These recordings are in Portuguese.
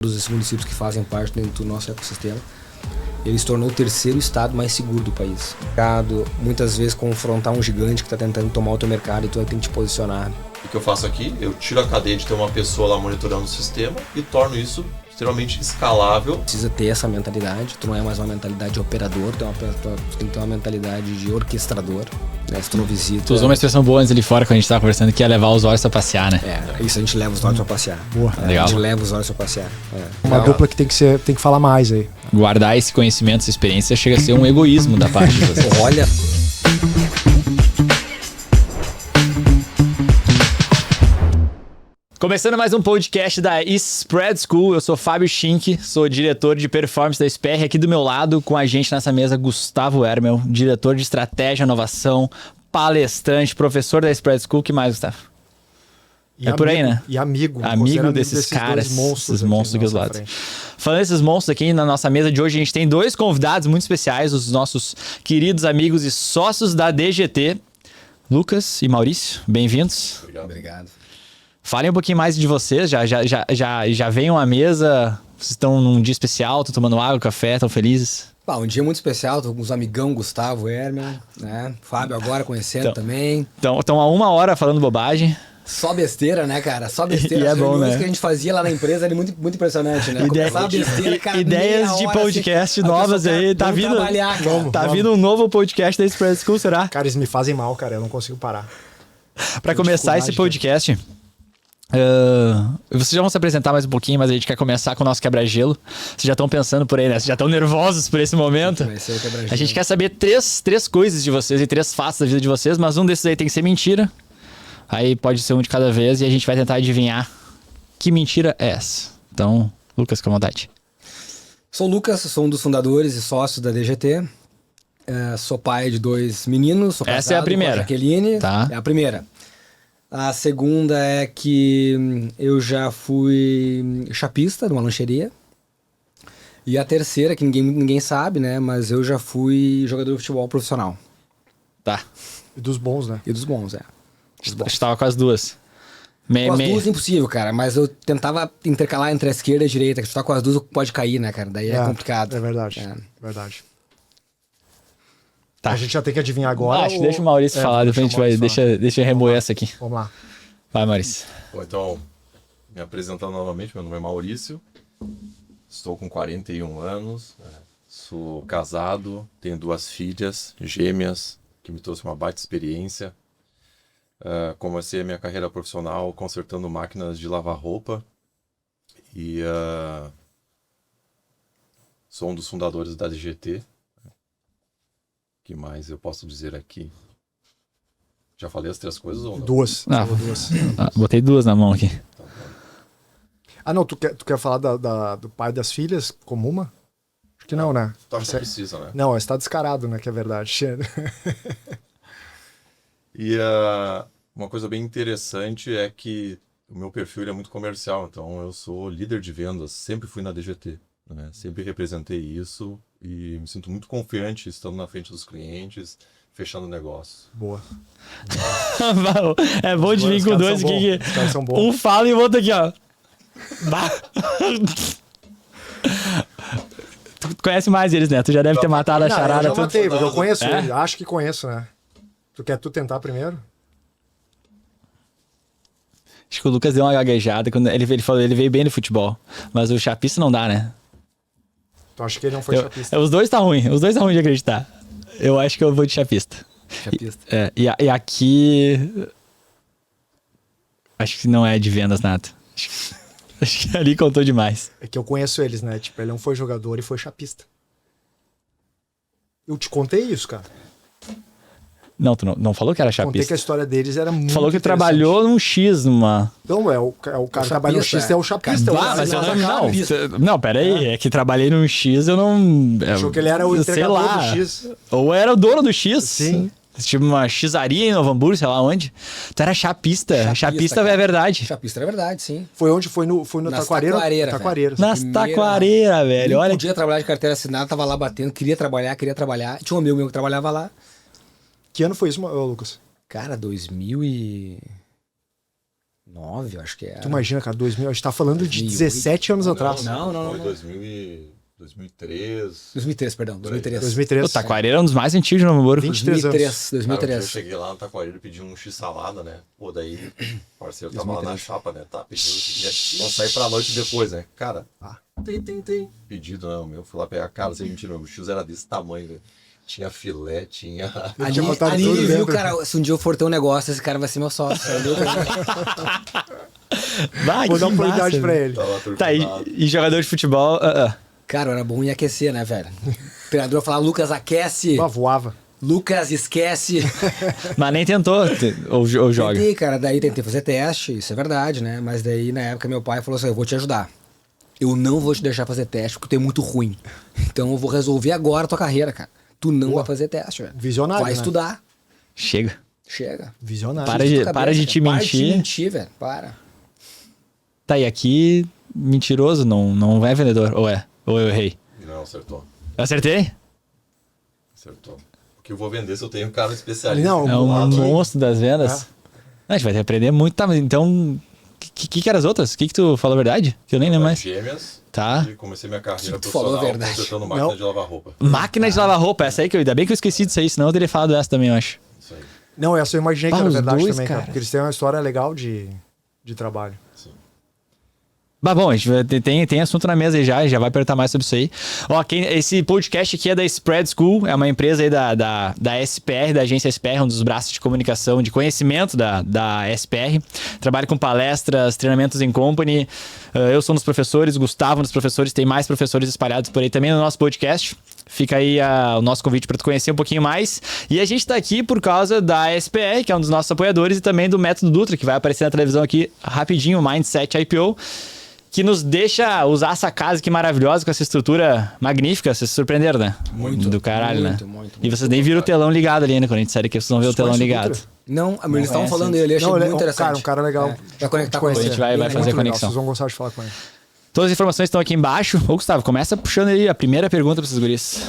esses municípios que fazem parte dentro do nosso ecossistema, ele se tornou o terceiro estado mais seguro do país. Muitas vezes confrontar um gigante que está tentando tomar o teu mercado e tu vai ter que te posicionar. O que eu faço aqui? Eu tiro a cadeia de ter uma pessoa lá monitorando o sistema e torno isso extremamente escalável. Precisa ter essa mentalidade, tu não é mais uma mentalidade de operador, tu tem que ter uma mentalidade de orquestrador, né? Se tu não visita... Tu usou uma expressão boa antes ali fora, quando a gente tava conversando, que é levar os olhos pra passear, né? Isso, a gente leva os olhos pra passear. Boa. Legal. A gente leva os olhos pra passear. Uma dupla que tem que falar mais aí. Guardar esse conhecimento, essa experiência, chega a ser um egoísmo da parte de vocês. Olha... Começando mais um podcast da Spread School, eu sou Fábio Schink, sou diretor de performance da SPR. Aqui do meu lado, com a gente nessa mesa, Gustavo Hermel, diretor de estratégia e inovação, palestrante, professor da Spread School. O que mais, Gustavo? Por aí, né? E amigo. Amigo desses caras, esses monstros aqui dos lados. Frente. Falando desses monstros aqui, na nossa mesa de hoje, a gente tem dois convidados muito especiais, os nossos queridos amigos e sócios da DGT, Lucas e Maurício. Bem-vindos. Obrigado. Falem um pouquinho mais de vocês, já venham à mesa, vocês estão num dia especial, estão tomando água, café, estão felizes? Um dia muito especial, tô com os amigão Gustavo Hermel, né? Fábio agora conhecendo também. Estão há 1 hora falando bobagem. Só besteira, né, cara? Só besteira. E é As bom, reuniões né? que a gente fazia lá na empresa era muito, muito impressionante, né? Besteira, cara, ideias de podcast novas aí, tá vindo. Vindo um novo podcast da Spread School, será? Cara, eles me fazem mal, cara, eu não consigo parar. Para começar esse podcast... vocês já vão se apresentar mais um pouquinho, mas a gente quer começar com o nosso quebra-gelo. Vocês já estão pensando por aí, né? Vocês já estão nervosos por esse momento? Vai ser o quebra-gelo. A gente quer saber três coisas de vocês e 3 fatos da vida de vocês, mas um desses aí tem que ser mentira. Aí pode ser um de cada vez e a gente vai tentar adivinhar que mentira é essa. Então, Lucas, com vontade. Sou o Lucas, sou um dos fundadores e sócios da DGT. Sou pai de 2 meninos. Sou Essa é a primeira. Com a Jaqueline. Tá. É a primeira. A segunda é que eu já fui chapista numa lancheria. E a terceira, que ninguém sabe, né? Mas eu já fui jogador de futebol profissional. Tá. E dos bons, né? E dos bons, Estava com as duas. Com as duas impossível, cara. Mas eu tentava intercalar entre a esquerda e a direita. Que se tu tá com as duas, pode cair, né, cara? Daí é complicado. É verdade. Verdade. Tá. A gente já tem que adivinhar agora. Deixa o Maurício falar, depois a gente vai. Deixa eu remoer essa aqui. Vamos lá. Vai, Maurício. Bom, então, me apresentando novamente, meu nome é Maurício, estou com 41 anos, sou casado, tenho 2 filhas gêmeas, que me trouxe uma baita experiência. Comecei a minha carreira profissional consertando máquinas de lavar roupa e sou um dos fundadores da DGT. O que mais eu posso dizer aqui? Já falei as 3 coisas ou não? 2. Duas. Botei 2 na mão aqui. Não, tu quer falar do pai das filhas como uma? Acho que não, né? Tu acha que precisa, né? Não, está descarado, né? Que é verdade. E uma coisa bem interessante é que o meu perfil é muito comercial, então eu sou líder de vendas, sempre fui na DGT, né? Sempre representei isso e me sinto muito confiante estando na frente dos clientes, fechando negócios. Boa. É bom de vir com 2 aqui. Os caras são bons. Um fala e o outro aqui, ó. Tu conhece mais eles, né? Tu já deve ter matado a charada. Eu já matei, porque eu conheço É? ele. Acho que conheço, né? Quer tentar primeiro? Acho que o Lucas deu uma gaguejada quando ele falou, ele veio bem no futebol. Mas o chapista não dá, né? Tu acha que ele não foi chapista? Os dois tá ruim de acreditar. Eu acho que eu vou de chapista. Chapista. E aqui... Acho que não é de vendas nada. Acho que ali contou demais. É que eu conheço eles, né? Tipo, ele não foi jogador e foi chapista. Eu te contei isso, cara. Não, tu não falou que era chapista. Contei que a história deles era muito falou que interessante. trabalhou num X numa... Então, o cara que trabalha no X é o chapista. mas eu não, peraí. É que trabalhei num X, eu não... Achou que ele era o entregador do X. Ou era o dono do X. Sim. Tipo uma Xaria em Novo Hamburgo, sei lá onde. Tu era chapista. Chapista é verdade. Chapista é verdade, sim. Foi onde? Foi no Taquareira? Taquareira. Nas Taquareira, velho. Eu Olha. podia trabalhar de carteira assinada, tava lá batendo, queria trabalhar. Tinha um amigo meu que trabalhava lá. Que ano foi isso, Lucas? Cara, 2009, 9, eu acho que era. Tu imagina, cara, 2000, a gente tá falando de 2008. 17 anos atrás. Não. Foi 2003. 2003, perdão. 2003. 2003. O Taquareira é um dos mais antigos de Novo Hamburgo. 23 anos. 2003. Cara, eu cheguei lá no Taquareiro e pedi um x-salada, né? Pô, daí o parceiro tava lá na chapa, né? Tá, pedindo pra sair pra noite depois, né? Cara, tem. Pedido, não, meu. Fui lá pegar a cara, sem mentira, meu x era desse tamanho, velho. Tinha filé, tinha... Ali botado tudo viu, dentro. cara, se um dia eu for ter um negócio, esse cara vai ser meu sócio. Vai, Vou dar que oportunidade massa, pra velho. ele. Tava Tá, e jogador de futebol... Cara, era bom em aquecer, né, velho? O treinador falava, Lucas, aquece. Voava. Lucas, esquece. Mas nem tentou, ou joga. Tentei, cara, daí tentei fazer teste, isso é verdade, né? Mas daí, na época, meu pai falou assim, eu vou te ajudar. Eu não vou te deixar fazer teste, porque tu é muito ruim. Então eu vou resolver agora a tua carreira, cara. Tu não vai fazer teste, velho. Visionário, Vai né? estudar. Chega. Chega. Visionário. Para Tua de cabeça, te cara. mentir. Para de te mentir, velho. Para. Tá, e aqui, mentiroso, não é vendedor, ou é? Ou eu errei? Não, acertou. Eu acertei? Acertou. O que eu vou vender se eu tenho um cara especialista? Não, É do um lado, hein? monstro das vendas. A gente vai ter que aprender muito, tá? Mas então, que eram as outras? O que tu falou a verdade? Que eu nem lembro mais. Gêmeas. Tá. E comecei minha carreira Tu falou a profissional verdade. consertando máquina Não. de lavar roupa. Máquina de lavar roupa, essa aí que ainda bem que eu esqueci disso aí, senão eu teria falado essa também, eu acho. Isso aí. Não, essa eu imaginei que Ah, era os verdade dois, também, cara. cara. Porque eles têm uma história legal de trabalho. Sim. Bah, bom, a gente tem assunto na mesa aí já vai perguntar mais sobre isso aí. Ó, esse podcast aqui é da Spread School, é uma empresa aí da SPR, da agência SPR, um dos braços de comunicação, de conhecimento da SPR. Trabalho com palestras, treinamentos em company. Eu sou um dos professores, Gustavo um dos professores, tem mais professores espalhados por aí também no nosso podcast. Fica aí o nosso convite para tu conhecer um pouquinho mais. E a gente tá aqui por causa da SPR, que é um dos nossos apoiadores, e também do Método Dutra, que vai aparecer na televisão aqui rapidinho, Mindset IPO, que nos deixa usar essa casa aqui maravilhosa, com essa estrutura magnífica. Vocês se surpreenderam, né? Muito, do caralho, muito, né? muito, E vocês nem viram o telão ligado ali, né? Quando a gente sair aqui, vocês vão ver o telão Conhece o ligado. Dutra? Não, eles estavam é, falando sim. dele, eu achei Não, ele muito é interessante. um cara legal. Vai conectar de conhecer. com A gente vai Ele é fazer muito legal, conexão. Vocês vão gostar de falar com ele. Todas as informações estão aqui embaixo. Ô, Gustavo, começa puxando aí a primeira pergunta para esses guris.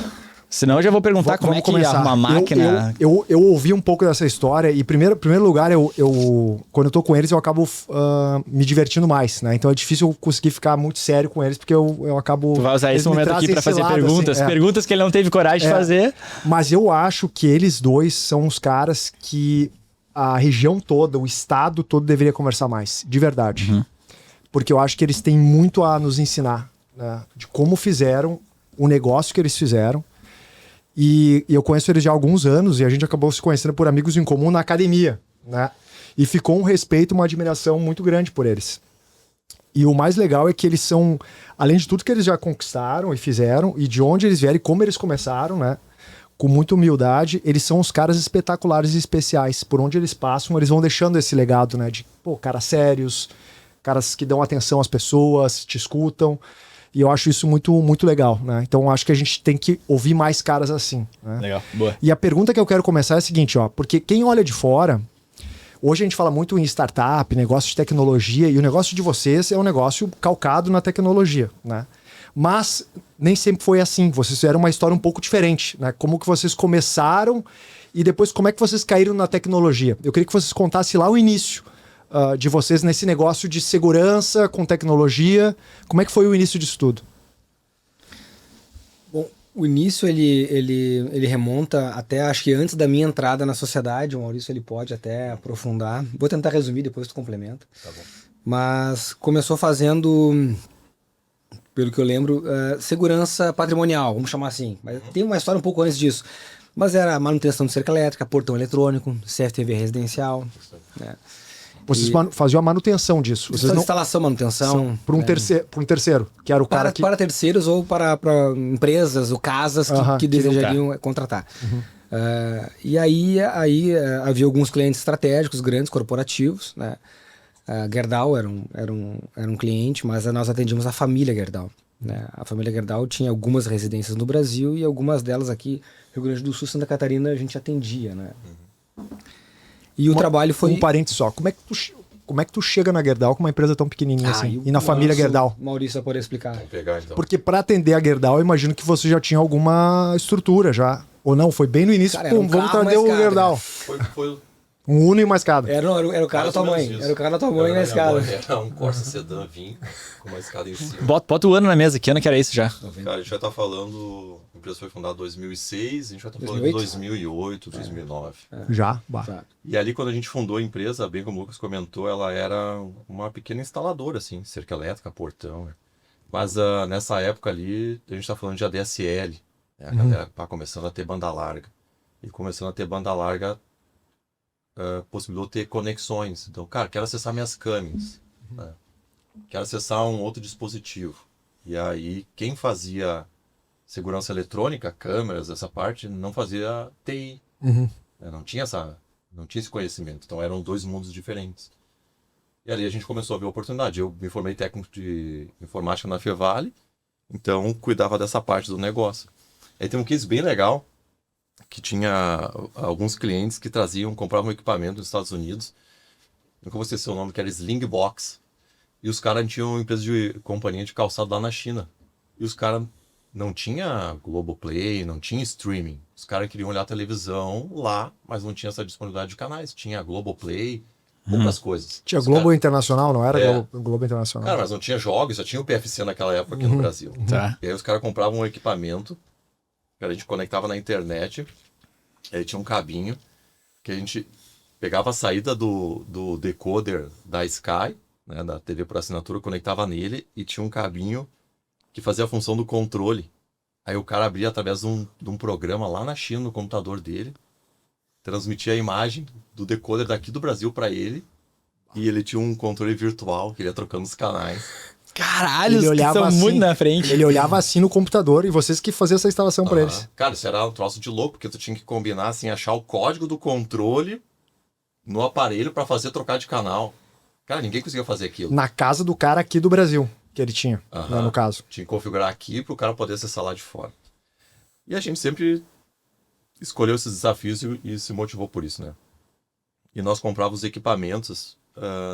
Senão eu já vou perguntar como é que arruma a máquina. Eu ouvi um pouco dessa história e, em primeiro lugar, quando eu tô com eles, eu acabo me divertindo mais, né? Então é difícil eu conseguir ficar muito sério com eles, porque eu acabo... Tu vai usar esse eles me momento aqui trazem para esse fazer lado, perguntas. assim, Perguntas que ele não teve coragem de fazer. Mas eu acho que eles dois são os caras que a região toda, o estado todo deveria conversar mais, de verdade. Uhum. Porque eu acho que eles têm muito a nos ensinar, né? De como fizeram, o negócio que eles fizeram. E eu conheço eles já há alguns anos e a gente acabou se conhecendo por amigos em comum na academia, né? E ficou um respeito, uma admiração muito grande por eles. E o mais legal é que eles são, além de tudo que eles já conquistaram e fizeram, e de onde eles vieram e como eles começaram, né? Com muita humildade, eles são os caras espetaculares e especiais. Por onde eles passam, eles vão deixando esse legado, né? De, caras sérios, caras que dão atenção às pessoas, te escutam. E eu acho isso muito, muito legal, né? Então acho que a gente tem que ouvir mais caras assim, né? Legal, boa. E a pergunta que eu quero começar é a seguinte, ó. Porque quem olha de fora... Hoje a gente fala muito em startup, negócio de tecnologia, e o negócio de vocês é um negócio calcado na tecnologia, né? Mas nem sempre foi assim. Vocês fizeram uma história um pouco diferente, né? Como que vocês começaram e depois como é que vocês caíram na tecnologia. Eu queria que vocês contassem lá o início de vocês nesse negócio de segurança com tecnologia. Como é que foi o início disso tudo? Bom, o início ele remonta até, acho que antes da minha entrada na sociedade. O Maurício ele pode até aprofundar. Vou tentar resumir, depois tu complementa. Tá bom. Mas começou fazendo, pelo que eu lembro, segurança patrimonial, vamos chamar assim. Mas tem uma história um pouco antes disso. Mas era manutenção de cerca elétrica, portão eletrônico, CFTV residencial, né? Vocês faziam a manutenção disso. Vocês não... Instalação, manutenção. Para um terceiro, que era o cara que... Para terceiros ou para empresas ou casas que desejariam contratar. E aí havia alguns clientes estratégicos, grandes, corporativos, né? A Gerdau era um cliente, mas nós atendíamos a família Gerdau, né? A família Gerdau tinha algumas residências no Brasil e algumas delas aqui, Rio Grande do Sul, Santa Catarina, a gente atendia, né? E o trabalho foi... Um parênteses só, como é que tu chega na Gerdau com uma empresa tão pequenininha assim? E na família Gerdau? Maurício vai poder explicar. Vamos pegar então. Porque para atender a Gerdau, eu imagino que você já tinha alguma estrutura já. Ou não? Foi bem no início, Cara, era um vamos carro, atender mas, o cara, Gerdau. Foi Um Uno e uma escada. Era o carro da tua mãe. Era o carro da tua mãe na escada. Era um Corsa Sedan vinho com uma escada em cima. Bota o ano na mesa, que ano que era isso já? Cara, a gente vai estar falando... A empresa foi fundada em 2006, a gente vai estar falando em 2008, 2009. Já? Bah. E ali, quando a gente fundou a empresa, bem como o Lucas comentou, ela era uma pequena instaladora, assim, cerca elétrica, portão. Mas nessa época ali, a gente está falando de ADSL. Né? A galera tá começando a ter banda larga. E começando a ter banda larga, possibilitou ter conexões. Então, cara, quero acessar minhas câmeras. Né? Quero acessar um outro dispositivo. E aí, quem fazia segurança eletrônica, câmeras, essa parte, não fazia TI. Né? Não tinha esse conhecimento. Então, eram dois mundos diferentes. E ali a gente começou a ver a oportunidade. Eu me formei técnico de informática na Fevale, então cuidava dessa parte do negócio. Aí tem um case bem legal, que tinha alguns clientes que compravam equipamento nos Estados Unidos, nunca vou esquecer o nome, que era Slingbox, e os caras tinham uma empresa de companhia de calçado lá na China. E os caras não tinha Globoplay, não tinha streaming. Os caras queriam olhar televisão lá, mas não tinha essa disponibilidade de canais. Tinha Globoplay, poucas coisas. Tinha Globo Internacional, não era? Globo Internacional. Cara, mas não tinha jogos, só tinha o PFC naquela época aqui no Brasil. Tá. E aí os caras compravam um equipamento, que a gente conectava na internet, aí tinha um cabinho, que a gente pegava a saída do decoder da Sky, né, da TV por assinatura, conectava nele, e tinha um cabinho que fazia a função do controle. Aí o cara abria através de um programa lá na China, no computador dele, transmitia a imagem do decoder daqui do Brasil para ele, e ele tinha um controle virtual que ele ia trocando os canais. Caralho, Ele os que olhava são assim, muito na frente. Ele olhava assim no computador e vocês que faziam essa instalação pra eles. Cara, isso era um troço de louco, porque tu tinha que combinar, assim, achar o código do controle no aparelho para fazer trocar de canal. Cara, ninguém conseguia fazer aquilo. Na casa do cara aqui do Brasil, que ele tinha, né, no caso. Tinha que configurar aqui para o cara poder acessar lá de fora. E a gente sempre escolheu esses desafios e se motivou por isso, né? E nós comprávamos os equipamentos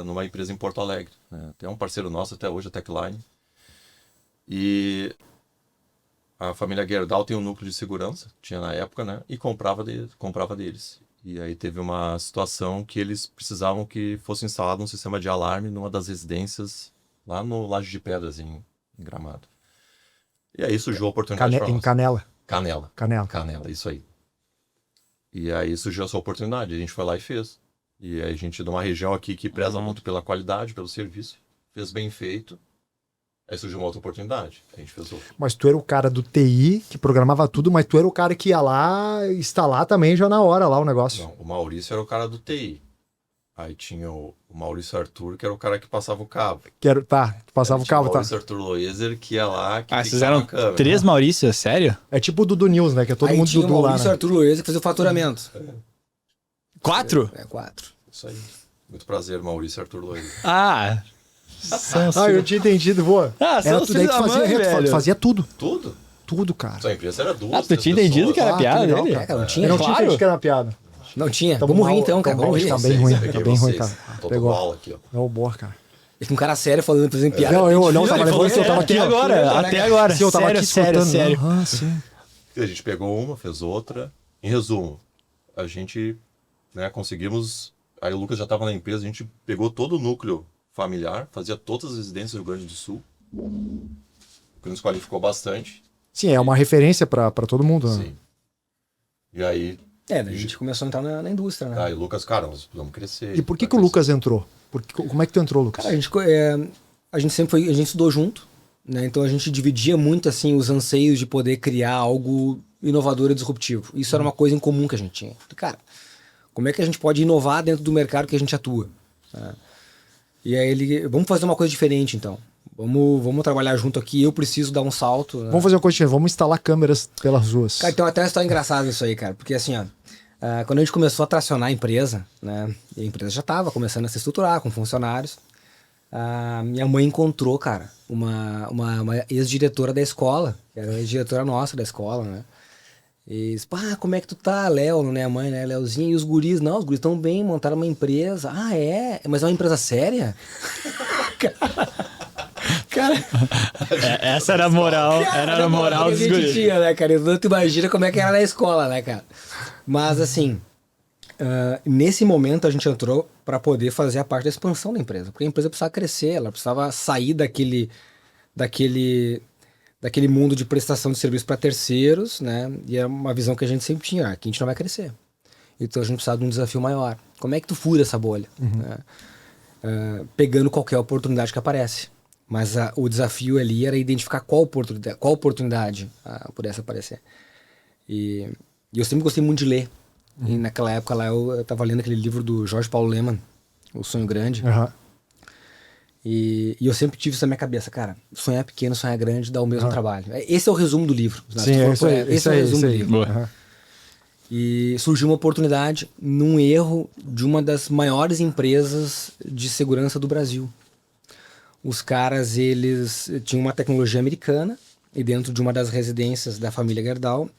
numa empresa em Porto Alegre. Né? Tem um parceiro nosso até hoje, a Techline. E a família Gerdau tem um núcleo de segurança, tinha na época, né? E comprava deles. E aí teve uma situação que eles precisavam que fosse instalado um sistema de alarme numa das residências lá no Laje de Pedras, em Gramado. E aí surgiu a oportunidade para nós. Em Canela. Canela, isso aí. E aí surgiu essa oportunidade, a gente foi lá e fez. E aí a gente, de uma região aqui que preza muito pela qualidade, pelo serviço, fez bem feito. Aí surgiu uma outra oportunidade, a gente fez outra. Mas tu era o cara do TI, que programava tudo, mas tu era o cara que ia lá instalar também já na hora lá o negócio. Não, o Maurício era o cara do TI. Aí tinha o Maurício Arthur, que era o cara que passava o cabo. Passava o cabo, o tá. Maurício Arthur Loeser, que ia lá, que Vocês eram câmera. 3 Maurício, sério? É tipo o Dudu News, né? Que é todo Aí mundo tinha Dudu o lá, Maurício né? Arthur Loeza que fazia o faturamento. 4? 4. Isso aí. Muito prazer, Maurício Arthur Loeser. Ah, Eu tinha entendido, boa. Ah, Era são tudo aí que filhos da mãe, velho. fazia tudo. Tudo? Tudo, cara. Sua empresa era duas, Ah, tu três tinha entendido pessoas. que era Ah, piada que legal, dele? cara. Cara, não tinha. Eu não tinha claro. entendido que era piada. Não tinha. Tamo Vamos rir mal, então, cara. tamo Vamos rir. mal, tá bem ruim, Peguei tá bem ruim, vocês. cara. Tô Pegou. mal aqui, ó. É o bor, cara. E com um cara sério falando, fazendo piada. Não, eu não tava Ele falou, levando, eu tava aqui, Até ó. agora, até agora. Se eu tava Sério, aqui sério, escutando. sério. Ah, sim. A gente pegou uma, fez outra. Em resumo, a gente, né, conseguimos... Aí o Lucas já estava na empresa, a gente pegou todo o núcleo familiar, fazia todas as residências do Rio Grande do Sul, o que nos qualificou bastante. Sim, é uma referência pra todo mundo, né? Sim. E aí... daí a gente começou a entrar na indústria, né? Aí o Lucas, cara, nós precisamos crescer. E por que o Lucas entrou? Como é que tu entrou, Lucas? Cara, a gente sempre foi, a gente estudou junto, né? Então a gente dividia muito assim os anseios de poder criar algo inovador e disruptivo. Isso era uma coisa em comum que a gente tinha. Cara, como é que a gente pode inovar dentro do mercado que a gente atua? Né? E aí vamos fazer uma coisa diferente então. Vamos trabalhar junto aqui, eu preciso dar um salto. Né? Vamos fazer uma coisa diferente, vamos instalar câmeras pelas ruas. Cara, então até uma história engraçada isso aí, cara. Porque assim, ó, quando a gente começou a tracionar a empresa, né? E a empresa já estava começando a se estruturar com funcionários. Minha mãe encontrou, cara, uma ex-diretora da escola, que era a ex-diretora nossa da escola, né? E disse, como é que tu tá, Léo, né? A mãe, né? Léozinha, e os guris? Não, os guris estão bem, montaram uma empresa. Ah, é? Mas é uma empresa séria? Cara, Essa era a moral, era a moral dos que a gente guris. tinha, né, cara? Então tu imagina como é que era na escola, né, cara? Mas assim, Nesse momento a gente entrou para poder fazer a parte da expansão da empresa, porque a empresa precisava crescer, ela precisava sair daquele mundo de prestação de serviço para terceiros, né? E é uma visão que a gente sempre tinha, que a gente não vai crescer. Então a gente precisava de um desafio maior. Como é que tu fura essa bolha? Né? Pegando qualquer oportunidade que aparece. Mas o desafio ali era identificar qual oportunidade pudesse aparecer. E eu sempre gostei muito de ler. E naquela época lá eu estava lendo aquele livro do Jorge Paulo Lemann, O Sonho Grande. E eu sempre tive isso na minha cabeça, cara, sonhar pequeno, sonhar grande, dá o mesmo trabalho. Esse é o resumo do livro. Sim, esse é o resumo do livro. E surgiu uma oportunidade num erro de uma das maiores empresas de segurança do Brasil. Os caras, eles tinham uma tecnologia americana e dentro de uma das residências da família Gerdau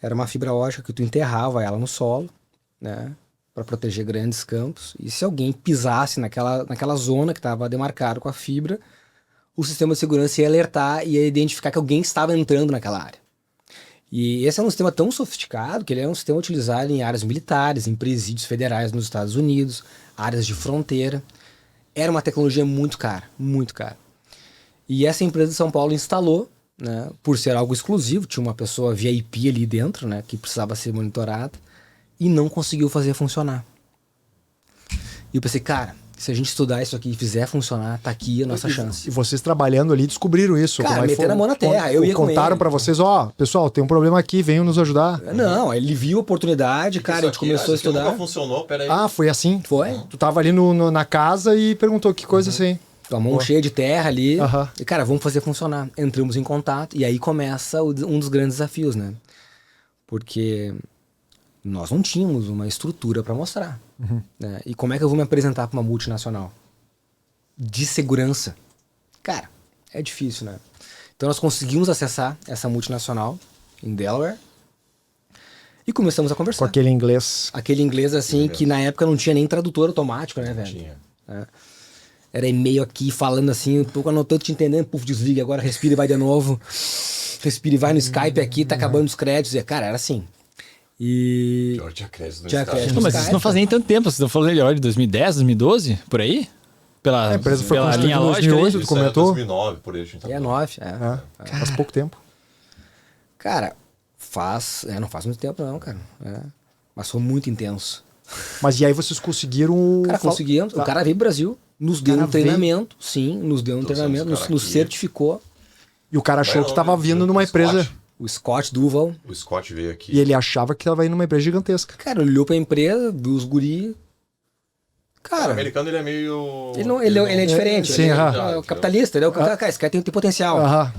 era uma fibra ótica que tu enterrava ela no solo, né, para proteger grandes campos. E se alguém pisasse naquela zona que estava demarcado com a fibra, o sistema de segurança ia alertar e ia identificar que alguém estava entrando naquela área. E esse é um sistema tão sofisticado que ele é um sistema utilizado em áreas militares, em presídios federais nos Estados Unidos, áreas de fronteira. Era uma tecnologia muito cara, muito cara. E essa empresa de São Paulo instalou, né, por ser algo exclusivo, tinha uma pessoa VIP ali dentro, né, que precisava ser monitorada, e não conseguiu fazer funcionar. E eu pensei, cara, se a gente estudar isso aqui e fizer funcionar, tá aqui a nossa chance. E vocês trabalhando ali descobriram isso. Cara, meteram a mão na terra. Eu ia com contaram para vocês, pessoal, tem um problema aqui, venham nos ajudar. Não, ele viu a oportunidade, cara, a gente começou a estudar. Nunca funcionou, peraí. Foi assim? Foi. Tu tava ali na casa e perguntou que coisa assim. A mão cheia de terra ali. E, cara, vamos fazer funcionar. Entramos em contato e aí começa um dos grandes desafios, né? Porque nós não tínhamos uma estrutura para mostrar. Né? E como é que eu vou me apresentar para uma multinacional? De segurança. Cara, é difícil, né? Então nós conseguimos acessar essa multinacional em Delaware e começamos a conversar. Com aquele inglês. Aquele inglês, assim, que na época não tinha nem tradutor automático, né, velho? Tinha. Era e-mail aqui, falando assim, um pouco anotando, te entendendo, puf, desliga, agora respira e vai de novo. Respira e vai no Skype aqui, tá acabando os créditos. E, cara, era assim. E... Tinha crédito no Tinha Skype. crédito. Não, mas isso não faz nem tanto tempo. Vocês estão falando de 2010, 2012? Por aí? A empresa foi pela construída linha em lógica 2008, ali? tu comentou? 2009, por aí a gente tá falando. 9, Faz pouco tempo. Cara, não faz muito tempo não, cara. Mas foi muito intenso. Mas e aí vocês conseguiram... Cara, conseguimos. O cara veio pro Brasil, nos deu um treinamento. Sim, nos deu um treinamento, nos certificou. E o cara achou que tava vindo numa empresa... O Scott Duval. O Scott veio aqui. E ele achava que tava indo numa empresa gigantesca. Cara, ele olhou pra empresa, viu os guri. Cara, O americano, ele é meio... Ele é diferente. Sim, ele é o capitalista. Ele é o cara, esse cara tem potencial.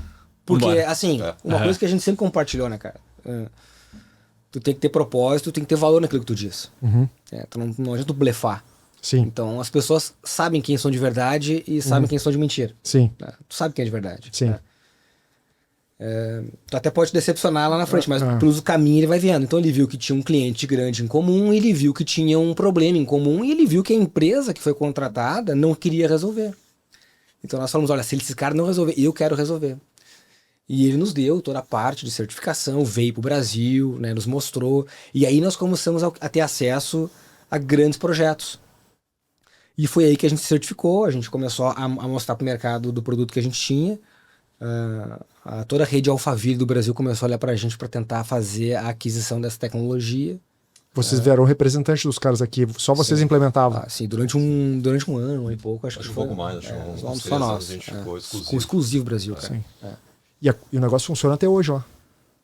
Porque, assim, uma coisa que a gente sempre compartilhou, né, cara? Tu tem que ter propósito, tu tem que ter valor naquilo que tu diz. Tu não adianta tu blefar. Sim. Então, as pessoas sabem quem são de verdade e sabem quem são de mentira. Sim. Tu sabe quem é de verdade. Sim. Tu até pode te decepcionar lá na frente, mas pelo caminho ele vai vendo. Então ele viu que tinha um cliente grande em comum, ele viu que tinha um problema em comum e ele viu que a empresa que foi contratada não queria resolver. Então nós falamos, olha, se esse cara não resolver, eu quero resolver. E ele nos deu toda a parte de certificação, veio pro Brasil, né, nos mostrou. E aí nós começamos a ter acesso a grandes projetos. E foi aí que a gente se certificou, a gente começou a mostrar pro mercado do produto que a gente tinha. Toda a rede Alphaville do Brasil começou a olhar pra gente para tentar fazer a aquisição dessa tecnologia. Vocês vieram representante dos caras aqui, só vocês implementavam? Sim, durante um ano e pouco, acho que um foi. pouco mais, acho que uns 3 só anos nós. a gente ficou exclusivo. Com exclusivo Brasil, cara. Sim. E o negócio funciona até hoje, ó,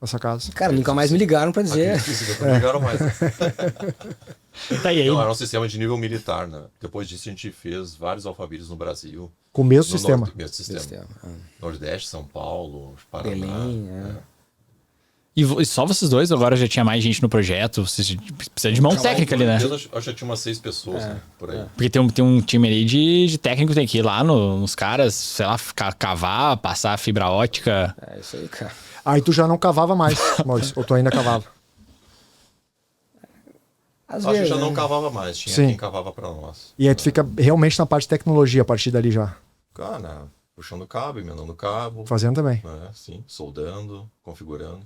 nessa casa. Cara, nunca mais me ligaram pra dizer. Não ligaram mais. Tá aí. Não, era um sistema de nível militar, né? Depois disso a gente fez vários Alphavilles no Brasil. Com o mesmo sistema? Mesmo sistema. Nordeste, São Paulo, Paraná. Belém, E só vocês dois? Agora já tinha mais gente no projeto? Vocês precisam de mão técnica ali, né? Eu acho que já tinha umas 6 pessoas, né? Por aí. Porque tem um time ali de técnico, tem que ir lá nos caras, sei lá, cavar, passar fibra ótica. É isso aí, cara. Aí tu já não cavava mais, Maurício, ou tu ainda cavava? Às Acho que vezes, já não né? cavava mais, tinha Sim. quem cavava pra nós. E aí tu fica realmente na parte de tecnologia a partir dali já, Cara, puxando cabo, emendando cabo. fazendo também. Sim, soldando, configurando.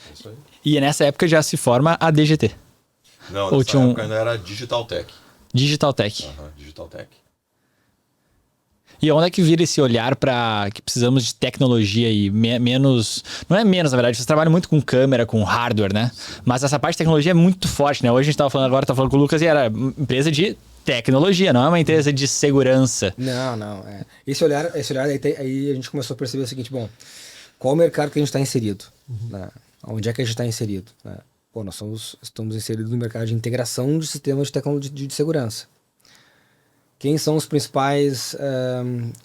É isso aí. E nessa época já se forma a DGT. Não, Ou nessa tinha época ainda era Digital Tech. Digital Tech. Digital Tech. E onde é que vira esse olhar para que precisamos de tecnologia e menos... Não é menos, na verdade. Vocês trabalham muito com câmera, com hardware, né? Mas essa parte de tecnologia é muito forte, né? Hoje a gente tava falando agora, tá falando com o Lucas e era empresa de tecnologia, não é uma empresa de segurança. Não. Esse olhar aí a gente começou a perceber o seguinte, bom, qual o mercado que a gente está inserido? Né? Onde é que a gente está inserido? Né? Pô, nós estamos inseridos no mercado de integração de sistemas de tecnologia de segurança. Quem são os principais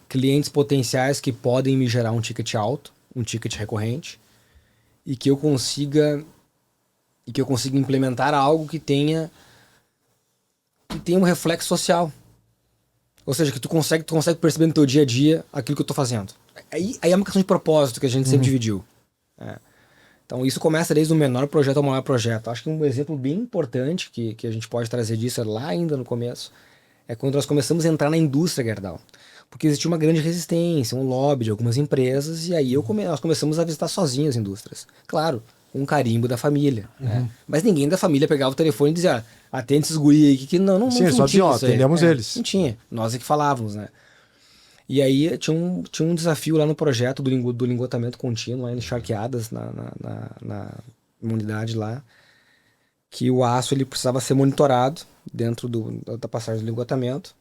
clientes potenciais que podem me gerar um ticket alto, um ticket recorrente, e que eu consiga implementar algo que tenha um reflexo social. Ou seja, que tu consegue perceber no teu dia a dia aquilo que eu estou fazendo. Aí é uma questão de propósito que a gente sempre dividiu. Então isso começa desde o menor projeto ao maior projeto. Acho que um exemplo bem importante que a gente pode trazer disso lá ainda no começo é quando nós começamos a entrar na indústria Gerdau. Porque existia uma grande resistência, um lobby de algumas empresas, e aí nós começamos a visitar sozinhos as indústrias. Claro, com um carimbo da família. Né? Mas ninguém da família pegava o telefone e dizia, atende esses guri aí, que não Sim, só tinha dizia, atendemos eles. Não tinha, nós é que falávamos, né? E aí tinha um desafio lá no projeto do lingotamento contínuo, lá em Charqueadas, na unidade lá, que o aço ele precisava ser monitorado dentro da passagem do lingotamento,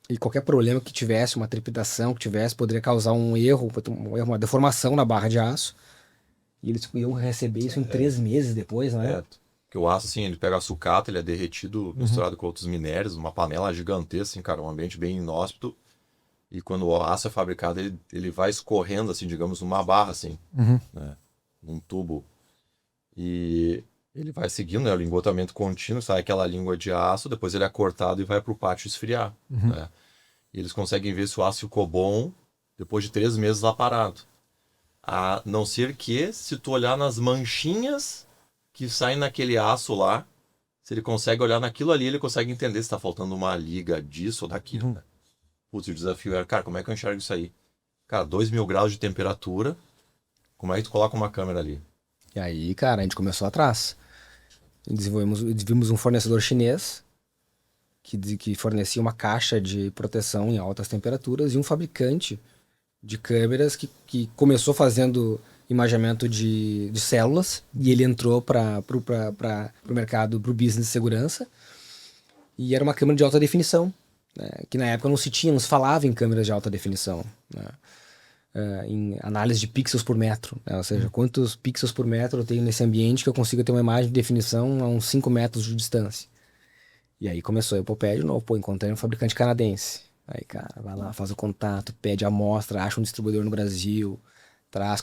e qualquer problema que tivesse, uma trepidação que tivesse, poderia causar um erro, uma deformação na barra de aço, e eles iam receber isso em 3 meses depois, né? Porque o aço, assim, ele pega a sucata, ele é derretido, misturado com outros minérios, uma panela gigantesca, assim, cara, um ambiente bem inóspito, e quando o aço é fabricado, ele vai escorrendo, assim, digamos, numa barra, assim, né? Num tubo, e ele vai seguindo, né, o lingotamento contínuo, sai aquela língua de aço, depois ele é cortado e vai para o pátio esfriar. Né? E eles conseguem ver se o aço ficou bom depois de 3 meses lá parado. A não ser que, se tu olhar nas manchinhas que saem naquele aço lá, se ele consegue olhar naquilo ali, ele consegue entender se está faltando uma liga disso ou daquilo. Né? Putz, o desafio era, cara, como é que eu enxergo isso aí? Cara, 2.000 graus de temperatura, como é que tu coloca uma câmera ali? E aí, cara, a gente começou atrás. Desenvolvemos um fornecedor chinês que fornecia uma caixa de proteção em altas temperaturas e um fabricante de câmeras que começou fazendo imaginamento de células e ele entrou para o mercado, para o business de segurança, e era uma câmera de alta definição, né, que na época não se falava em câmeras de alta definição, né, em análise de pixels por metro, né, ou seja, quantos pixels por metro eu tenho nesse ambiente que eu consiga ter uma imagem de definição a uns 5 metros de distância. E aí começou a epopeia de novo, encontrei um fabricante canadense. Aí, cara, vai lá, faz o contato, pede a amostra, acha um distribuidor no Brasil,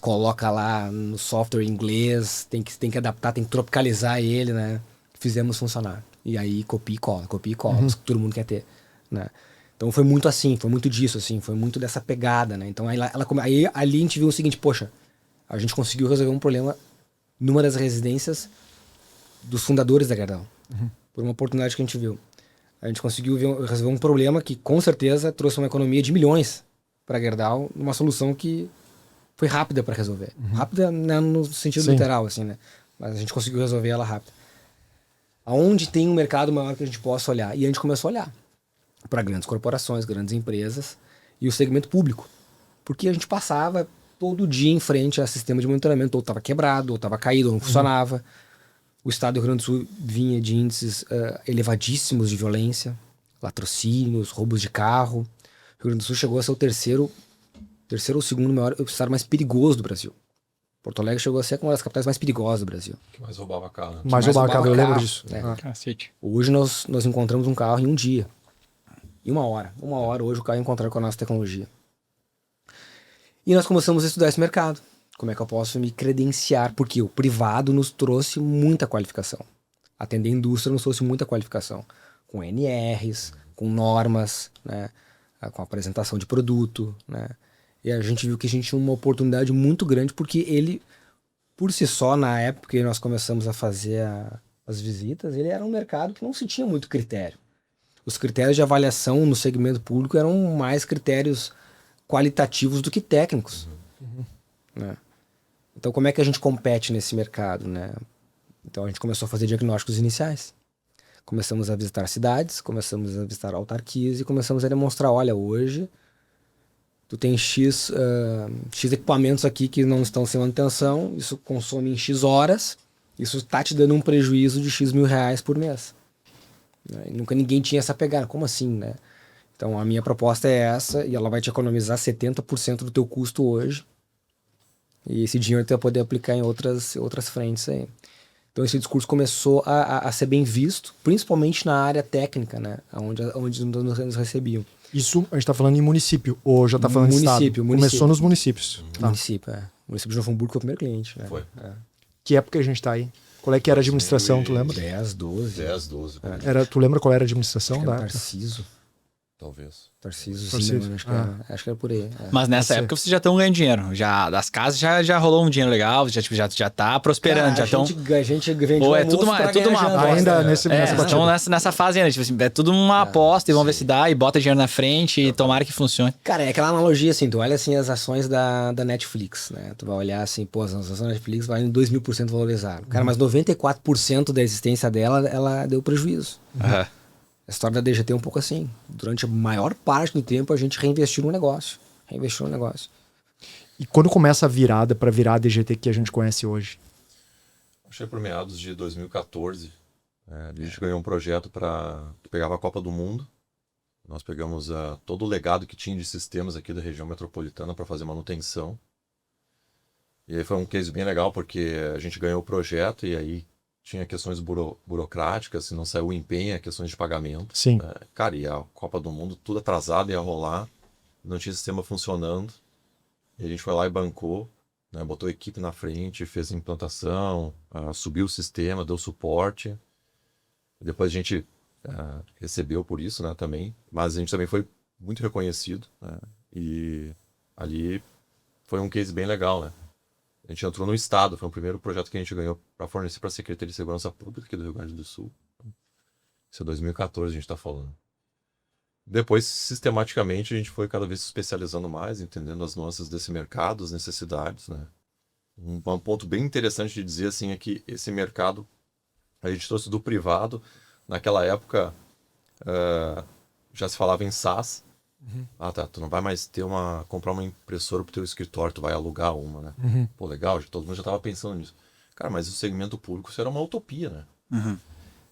coloca lá no software em inglês, tem que adaptar, tem que tropicalizar ele, né? Fizemos funcionar. E aí copia e cola, que todo mundo quer ter, né? Então foi muito assim, foi muito disso, assim, foi muito dessa pegada, né? Então aí ali a gente viu o seguinte, poxa, a gente conseguiu resolver um problema numa das residências dos fundadores da Gerdau. Por uma oportunidade que a gente viu. A gente conseguiu resolver um problema que com certeza trouxe uma economia de milhões para a Gerdau, numa solução que foi rápida para resolver. Rápida, né, no sentido literal, assim, né? Mas a gente conseguiu resolver ela rápido. Aonde tem um mercado maior que a gente possa olhar? E a gente começou a olhar para grandes corporações, grandes empresas e o segmento público. Porque a gente passava todo dia em frente a sistema de monitoramento, ou estava quebrado, ou estava caído, ou não funcionava. O estado do Rio Grande do Sul vinha de índices elevadíssimos de violência, latrocínios, roubos de carro. O Rio Grande do Sul chegou a ser o terceiro ou segundo maior, o estado mais perigoso do Brasil. Porto Alegre chegou a ser uma das capitais mais perigosas do Brasil. Que mais roubava carro. Né? Mais roubava carro, eu lembro disso. Cacete. Hoje nós encontramos um carro em um dia. Em uma hora. Uma hora hoje o carro encontrar com a nossa tecnologia. E nós começamos a estudar esse mercado. Como é que eu posso me credenciar? Porque o privado nos trouxe muita qualificação. Atender a indústria nos trouxe muita qualificação. Com NRs, com normas, né? Com apresentação de produto, né? E a gente viu que a gente tinha uma oportunidade muito grande, porque ele, por si só, na época que nós começamos a fazer as visitas, ele era um mercado que não se tinha muito critério. Os critérios de avaliação no segmento público eram mais critérios qualitativos do que técnicos. Né? Então, como é que a gente compete nesse mercado? Né? Então, a gente começou a fazer diagnósticos iniciais. Começamos a visitar cidades, começamos a visitar autarquias e começamos a demonstrar, olha, hoje tu tem X equipamentos aqui que não estão sem manutenção, isso consome em X horas, isso está te dando um prejuízo de X mil reais por mês. E nunca ninguém tinha essa pegada. Como assim, né? Então a minha proposta é essa e ela vai te economizar 70% do teu custo hoje. E esse dinheiro tu vai poder aplicar em outras frentes aí. Então esse discurso começou a ser bem visto, principalmente na área técnica, né? Onde nos recebiam. Isso a gente tá falando em município, ou já tá falando em estado? Município. Começou nos municípios. Tá. Município, é. O município de Novo Hamburgo foi o primeiro cliente, né? Foi. É. Que época a gente tá aí? Qual é que era a administração, tu lembra? 10, 12. 10, 12. Tu lembra qual era a administração Acho que da era época? Tarciso. Talvez. Tarciso, Tarciso. Zimmermann, acho que era por aí. É. Mas nessa época vocês já estão ganhando dinheiro. Já, das casas já rolou um dinheiro legal, já tá prosperando. Cara, já estão. a gente vende Ou um é tudo almoço uma- pra é tudo ganhar uma janta. aposta. Ainda nessa Vocês batida. estão nessa fase ainda, tipo assim, é tudo uma aposta e vamos ver se dá, e bota dinheiro na frente e tomara que funcione. Cara, é aquela analogia assim, tu olha assim as ações da Netflix, né? Tu vai olhar assim, pô, as ações da Netflix valem 2.000% valorizaram. Cara, mas 94% da existência dela, ela deu prejuízo. Aham. A história da DGT é um pouco assim. Durante a maior parte do tempo a gente reinvestiu no negócio. E quando começa a virada para virar a DGT que a gente conhece hoje? Achei por meados de 2014. A gente ganhou um projeto que pegava a Copa do Mundo. Nós pegamos todo o legado que tinha de sistemas aqui da região metropolitana para fazer manutenção. E aí foi um case bem legal, porque a gente ganhou o projeto e aí tinha questões burocráticas, se não saiu o empenho, questões de pagamento. Sim. Cara, e a Copa do Mundo, tudo atrasado, ia rolar, não tinha sistema funcionando. E a gente foi lá e bancou, né, botou a equipe na frente, fez a implantação, subiu o sistema, deu suporte. Depois a gente recebeu por isso, né, também. Mas a gente também foi muito reconhecido, né, e ali foi um case bem legal, né. A gente entrou no estado, foi o primeiro projeto que a gente ganhou para fornecer para a Secretaria de Segurança Pública aqui do Rio Grande do Sul. Isso é 2014 a gente está falando. Depois, sistematicamente, a gente foi cada vez se especializando mais, entendendo as nuances desse mercado, as necessidades, né. Um ponto bem interessante de dizer assim é que esse mercado a gente trouxe do privado. Naquela época já se falava em SaaS. Tu não vai mais comprar uma impressora pro teu escritório, tu vai alugar uma, né? Pô, legal, todo mundo já tava pensando nisso. Cara, mas o segmento público, isso era uma utopia, né?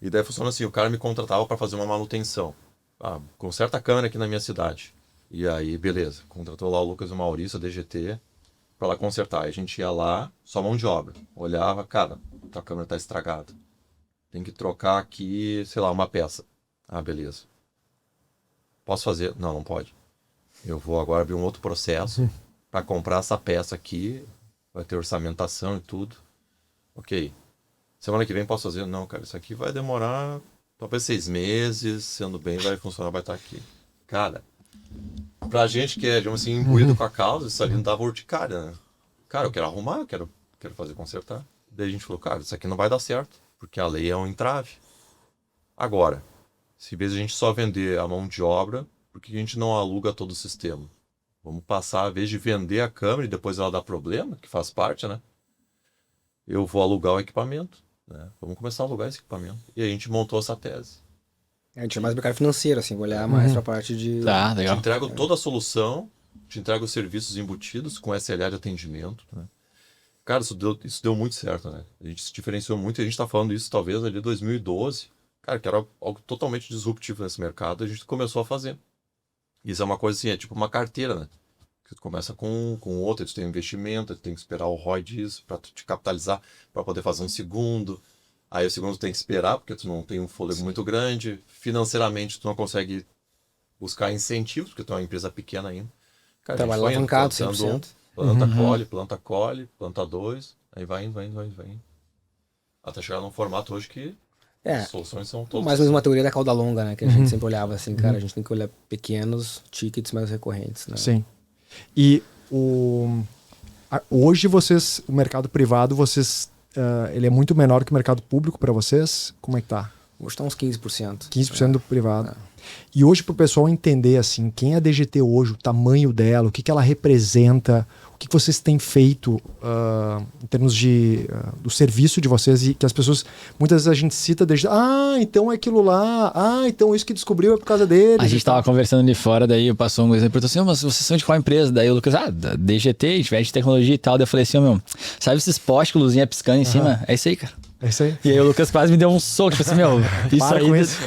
E daí funciona assim, o cara me contratava para fazer uma manutenção. Conserta a câmera aqui na minha cidade. E aí, beleza, contratou lá o Lucas e o Maurício, a DGT, para lá consertar. Aí a gente ia lá, só mão de obra. Olhava, cara, tua câmera tá estragada. Tem que trocar aqui, sei lá, uma peça. Beleza. Posso fazer? Não, não pode. Eu vou agora abrir um outro processo para comprar essa peça aqui. Vai ter orçamentação e tudo. Ok. Semana que vem posso fazer? Não, cara, isso aqui vai demorar talvez 6 meses. Sendo bem, vai funcionar, vai estar aqui. Cara, pra gente que é, digamos assim, imbuído com a causa, isso ali não dava urticária, né? Cara, eu quero arrumar, eu quero fazer consertar. Daí a gente falou, cara, isso aqui não vai dar certo, porque a lei é um entrave. Agora, se em vez de a gente só vender a mão de obra, por que a gente não aluga todo o sistema? Vamos passar, a vez de vender a câmera e depois ela dá problema, que faz parte, né? Eu vou alugar o equipamento, né? Vamos começar a alugar esse equipamento. E a gente montou essa tese. A gente é mais mercado financeiro, assim, olhar mais pra parte de... Tá, legal. Te entrego toda a solução, te entrego os serviços embutidos com SLA de atendimento, né? Cara, isso deu muito certo, né? A gente se diferenciou muito e a gente tá falando isso talvez ali em 2012. Cara, que era algo totalmente disruptivo nesse mercado, a gente começou a fazer. Isso é uma coisa assim, é tipo uma carteira, né? Que tu começa com outra, tu tem um investimento, tu tem que esperar o ROI disso para te capitalizar, para poder fazer um segundo. Aí o segundo tu tem que esperar, porque tu não tem um fôlego muito grande. Financeiramente tu não consegue buscar incentivos, porque tu é uma empresa pequena ainda. Cara, Trabalho a gente foi alavancado, plantando 100%. Planta colhe, planta 2, aí vai indo. Até chegar num formato hoje que as soluções são todas. Mais ou menos uma teoria da cauda longa, né? Que a gente sempre olhava assim, cara, a gente tem que olhar pequenos tickets mais recorrentes, né? Sim. E hoje o mercado privado, ele é muito menor que o mercado público para vocês? Como é que tá? Hoje está uns 15%. 15% do privado. E hoje, para o pessoal entender assim, quem é a DGT hoje, o tamanho dela, o que ela representa, o que vocês têm feito em termos do serviço de vocês, e que as pessoas, muitas vezes a gente cita DGT, então é aquilo lá, então isso que descobriu é por causa dele. A gente tava conversando ali fora, daí passou um exemplo, perguntou assim, mas vocês são de qual empresa? Daí o Lucas, da DGT, a gente vende de tecnologia e tal. Daí eu falei assim, sabe esses postes com luzinha piscando em cima? É isso aí, cara. É isso aí. E aí o Lucas quase me deu um soco, tipo assim, isso Para aí com isso.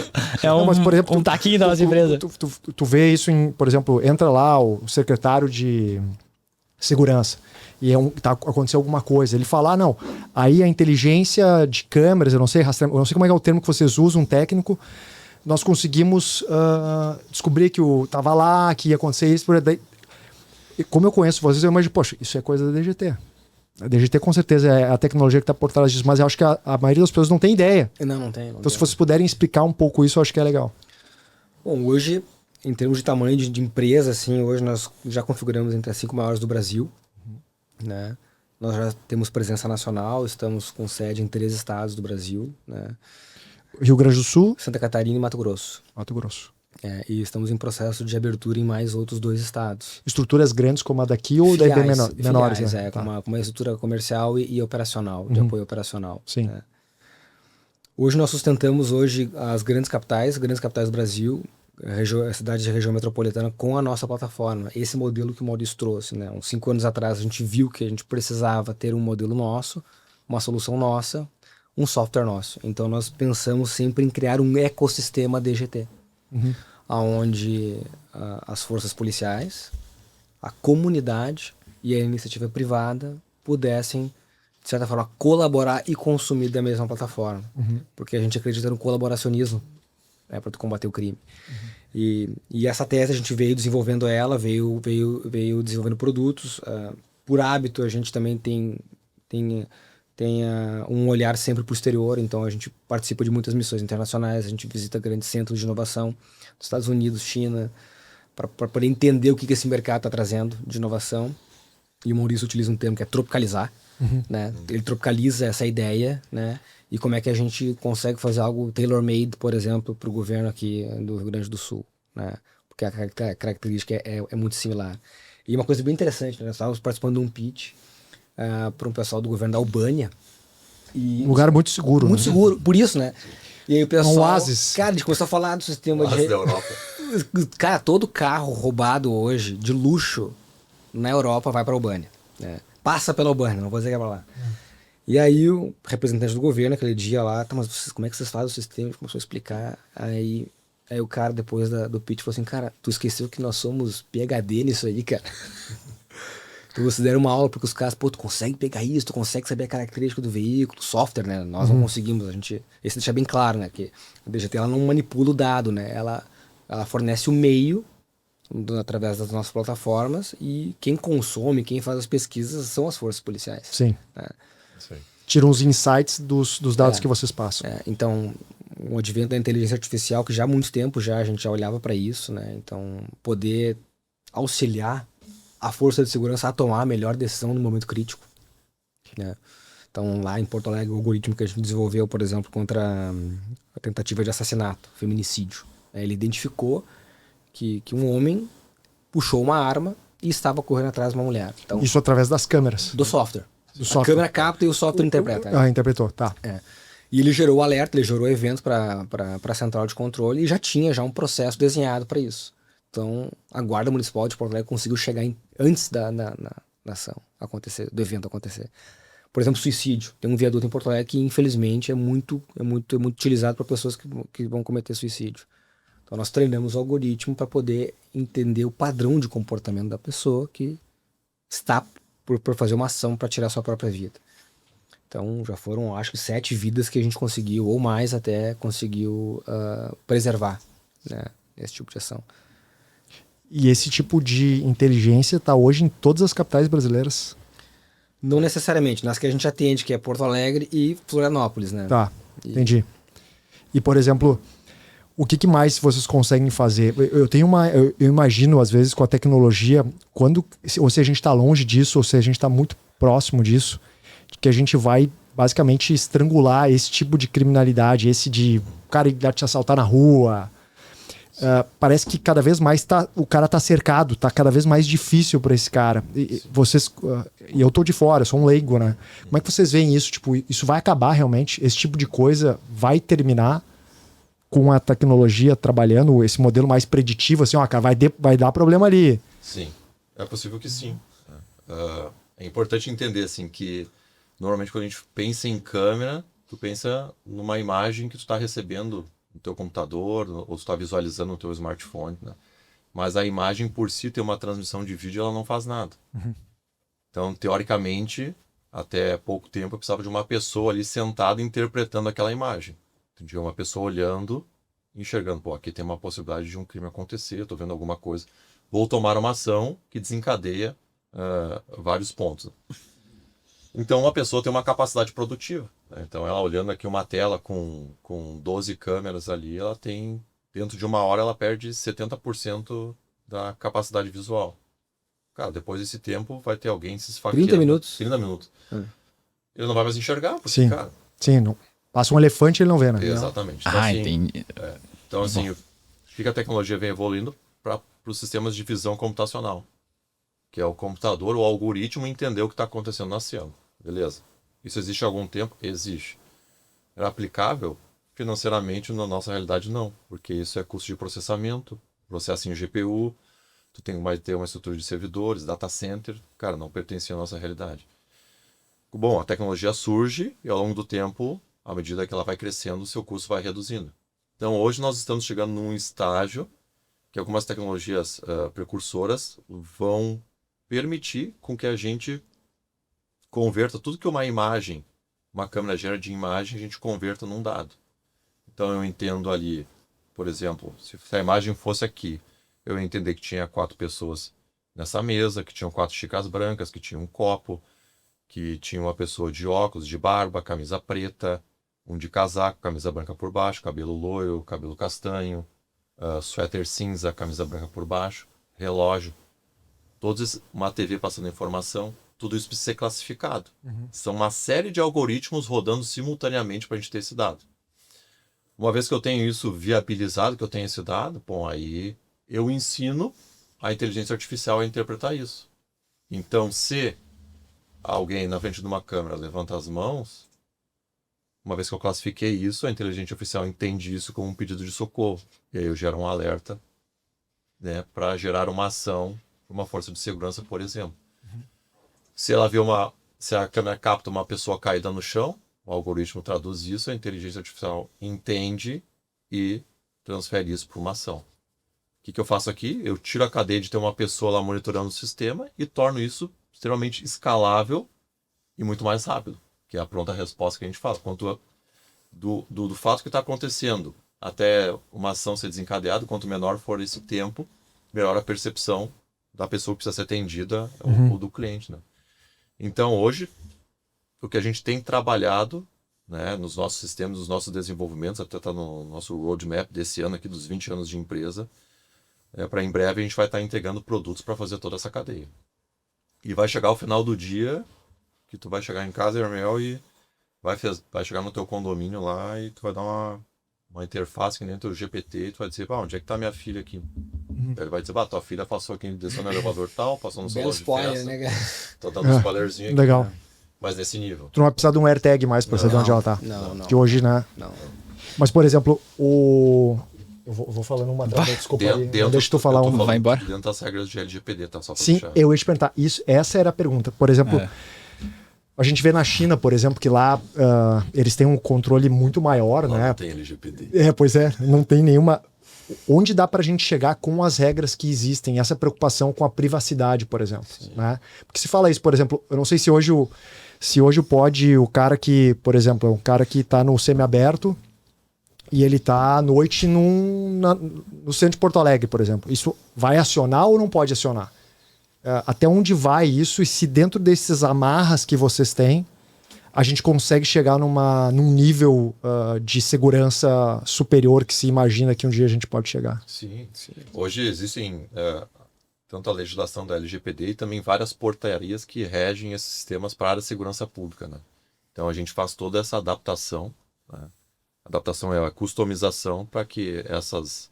é Não, mas, por exemplo, um taquinho da nossa empresa. Tu vê isso por exemplo, entra lá o secretário de segurança e aconteceu alguma coisa. Ele fala, não, aí a inteligência de câmeras, eu não sei como é o termo que vocês usam, técnico, nós conseguimos descobrir que tava lá, que ia acontecer isso. Como eu conheço vocês, eu imagino, poxa, isso é coisa da DGT. A DGT com certeza é a tecnologia que está por trás disso, mas eu acho que a maioria das pessoas não tem ideia. Não tem. Então, se vocês puderem explicar um pouco isso, eu acho que é legal. Bom, hoje, em termos de tamanho de empresa, assim, hoje nós já configuramos entre as 5 maiores do Brasil. Né? Nós já temos presença nacional, estamos com sede em 3 estados do Brasil. Né? Rio Grande do Sul, Santa Catarina e Mato Grosso. Mato Grosso. E estamos em processo de abertura em mais outros 2 estados. Estruturas grandes como a daqui ou daí bem menores? Filiais, né? com uma estrutura comercial e operacional, de apoio operacional. Sim. Né? Hoje nós sustentamos as grandes capitais do Brasil, a cidade de região metropolitana, com a nossa plataforma. Esse modelo que o Maurício trouxe. Né? Uns 5 anos atrás a gente viu que a gente precisava ter um modelo nosso, uma solução nossa, um software nosso. Então nós pensamos sempre em criar um ecossistema DGT. Onde as forças policiais, a comunidade e a iniciativa privada pudessem, de certa forma, colaborar e consumir da mesma plataforma. Porque a gente acredita no colaboracionismo para combater o crime. E essa tese a gente veio desenvolvendo veio desenvolvendo produtos. Por hábito, a gente também tem um olhar sempre para o exterior, então a gente participa de muitas missões internacionais, a gente visita grandes centros de inovação dos Estados Unidos, China, para poder entender o que esse mercado está trazendo de inovação. E o Maurício utiliza um termo que é tropicalizar. Né? Ele tropicaliza essa ideia, né? E como é que a gente consegue fazer algo tailor-made, por exemplo, para o governo aqui do Rio Grande do Sul. Né? Porque a característica é muito similar. E uma coisa bem interessante, né? Nós estávamos participando de um pitch para um pessoal do governo da Albânia. Um lugar muito seguro. Muito seguro, por isso, né? E aí o pessoal... Um oásis. Cara, a gente começou a falar do sistema da Europa. Cara, todo carro roubado hoje, de luxo, na Europa, vai para a Albânia. Né? Passa pela Albânia, não vou dizer que é para lá. E aí o representante do governo, aquele dia lá, mas como é que vocês fazem o sistema? Ele começou a explicar. Aí o cara, depois do pitch, falou assim, cara, tu esqueceu que nós somos PhD nisso aí, cara. Tu vocês deram uma aula porque os caras, tu consegue pegar isso, tu consegue saber a característica do veículo, software, né? Nós não conseguimos, esse deixa bem claro, né? Que a DGT, ela não manipula o dado, né? Ela fornece o meio através das nossas plataformas e quem consome, quem faz as pesquisas são as forças policiais. Sim. Né? Tira uns insights dos dados que vocês passam. Então, o advento da inteligência artificial, que já há muito tempo a gente já olhava para isso, né? Então, poder auxiliar a força de segurança a tomar a melhor decisão no momento crítico. Né? Então, lá em Porto Alegre, o algoritmo que a gente desenvolveu, por exemplo, contra a tentativa de assassinato, feminicídio. Ele identificou que um homem puxou uma arma e estava correndo atrás de uma mulher. Então, isso através das câmeras. Do software. A câmera capta e o software interpreta. Interpretou, tá. E ele gerou o alerta, ele gerou eventos para a central de controle e já tinha um processo desenhado para isso. Então, a Guarda Municipal de Porto Alegre conseguiu chegar antes da ação acontecer, do evento acontecer. Por exemplo, suicídio. Tem um viaduto em Porto Alegre que, infelizmente, é muito utilizado para pessoas que vão cometer suicídio. Então, nós treinamos o algoritmo para poder entender o padrão de comportamento da pessoa que está por fazer uma ação para tirar a sua própria vida. Então, já foram, acho que 7 vidas que a gente conseguiu, ou mais até, conseguiu preservar, né, esse tipo de ação. E esse tipo de inteligência está hoje em todas as capitais brasileiras? Não necessariamente. Nas que a gente atende, que é Porto Alegre e Florianópolis, né? Tá, entendi. E, por exemplo, o que mais vocês conseguem fazer? Eu imagino, às vezes, com a tecnologia, ou se a gente está longe disso, ou se a gente está muito próximo disso, que a gente vai basicamente estrangular esse tipo de criminalidade, esse de o cara ir te assaltar na rua. Parece que cada vez mais o cara tá cercado, tá cada vez mais difícil para esse cara. E eu tô de fora, eu sou um leigo, né? Como é que vocês veem isso? Tipo, isso vai acabar realmente? Esse tipo de coisa vai terminar com a tecnologia trabalhando, esse modelo mais preditivo, assim, ó, cara, vai dar problema ali. Sim, é possível que sim. É importante entender, assim, que normalmente quando a gente pensa em câmera, tu pensa numa imagem que tu está recebendo no teu computador, ou tu está visualizando no teu smartphone, né? Mas a imagem por si tem uma transmissão de vídeo, ela não faz nada. Então, teoricamente, até pouco tempo eu precisava de uma pessoa ali sentada interpretando aquela imagem. De uma pessoa olhando, enxergando, pô, aqui tem uma possibilidade de um crime acontecer, estou vendo alguma coisa. Vou tomar uma ação que desencadeia vários pontos. Então, uma pessoa tem uma capacidade produtiva, né? Então, ela olhando aqui uma tela com 12 câmeras ali, ela tem, dentro de uma hora, ela perde 70% da capacidade visual. Cara, depois desse tempo, vai ter alguém se esfaqueando. 30 minutos. 30 minutos. Ele não vai mais enxergar, porque, Sim. cara... Sim, não. Passa um elefante e ele não vê, né? Exatamente. Então, Entendi. Então, assim, o que a tecnologia vem evoluindo para os sistemas de visão computacional, que é o computador, o algoritmo entender o que está acontecendo na cena. Beleza. Isso existe há algum tempo? Existe. É aplicável? Financeiramente, na nossa realidade, não. Porque isso é custo de processamento, processo em GPU, tu tem que ter uma estrutura de servidores, data center. Cara, não pertence à nossa realidade. Bom, a tecnologia surge e ao longo do tempo, à medida que ela vai crescendo, o seu custo vai reduzindo. Então, hoje nós estamos chegando num estágio que algumas tecnologias precursoras vão permitir com que a gente converta tudo que uma imagem, uma câmera gera de imagem, a gente converta num dado. Então, eu entendo ali, por exemplo, se a imagem fosse aqui, eu ia entender que tinha 4 pessoas nessa mesa, que tinham 4 xícaras brancas, que tinha um copo, que tinha uma pessoa de óculos, de barba, camisa preta, um de casaco, camisa branca por baixo, cabelo loiro, cabelo castanho, suéter cinza, camisa branca por baixo, relógio. Todos, uma TV passando informação, tudo isso precisa ser classificado. São uma série de algoritmos rodando simultaneamente para a gente ter esse dado. Uma vez que eu tenho isso viabilizado, que eu tenho esse dado, bom, aí eu ensino a inteligência artificial a interpretar isso. Então, se alguém na frente de uma câmera levanta as mãos, uma vez que eu classifiquei isso, a inteligência artificial entende isso como um pedido de socorro. E aí eu gero um alerta, né, para gerar uma ação para uma força de segurança, por exemplo. Se ela vê se a câmera capta uma pessoa caída no chão, o algoritmo traduz isso, a inteligência artificial entende e transfere isso para uma ação. O que eu faço aqui? Eu tiro a cadeia de ter uma pessoa lá monitorando o sistema e torno isso extremamente escalável e muito mais rápido, que é a pronta resposta que a gente faz. Quanto do fato que está acontecendo até uma ação ser desencadeada, quanto menor for esse tempo, melhor a percepção da pessoa que precisa ser atendida ou do cliente, né? Então, hoje, o que a gente tem trabalhado, né, nos nossos sistemas, nos nossos desenvolvimentos, até está no nosso roadmap desse ano aqui, dos 20 anos de empresa, para em breve a gente vai estar entregando produtos para fazer toda essa cadeia. E vai chegar o final do dia, que tu vai chegar em casa, Hermel, e vai chegar no teu condomínio lá e tu vai dar uma interface que dentro do GPT e tu vai dizer, onde é que tá minha filha aqui? Ele vai dizer, tua filha passou aqui, desceu no elevador tal, passou no salão de spoiler, festa. né, cara? Tô dando um spoilerzinho aqui. Legal. Né? Mas nesse nível. Tu não vai precisar de um AirTag mais pra saber onde ela tá. Não. Que hoje, né? Não. Mas, por exemplo, eu vou falando uma trava, desculpa aí. Deixa tu falar uma. Vai embora. Dentro das regras de LGPD, tá? Só pra Sim, deixar. eu ia te perguntar. Essa era a pergunta. Por exemplo, a gente vê na China, por exemplo, que lá eles têm um controle muito maior, Lá né? não tem LGPD. Pois é, não tem nenhuma. Onde dá pra gente chegar com as regras que existem, essa preocupação com a privacidade, por exemplo, né? Porque se fala isso, por exemplo, eu não sei se hoje pode o cara que, por exemplo, é um cara que tá no semiaberto e ele tá à noite no centro de Porto Alegre, por exemplo. Isso vai acionar ou não pode acionar? Até onde vai isso e se dentro desses amarras que vocês têm, a gente consegue chegar num nível de segurança superior que se imagina que um dia a gente pode chegar. Sim. Hoje existem tanto a legislação da LGPD e também várias portarias que regem esses sistemas para a área de segurança pública, né? Então a gente faz toda essa adaptação, né? Adaptação é a customização para que essas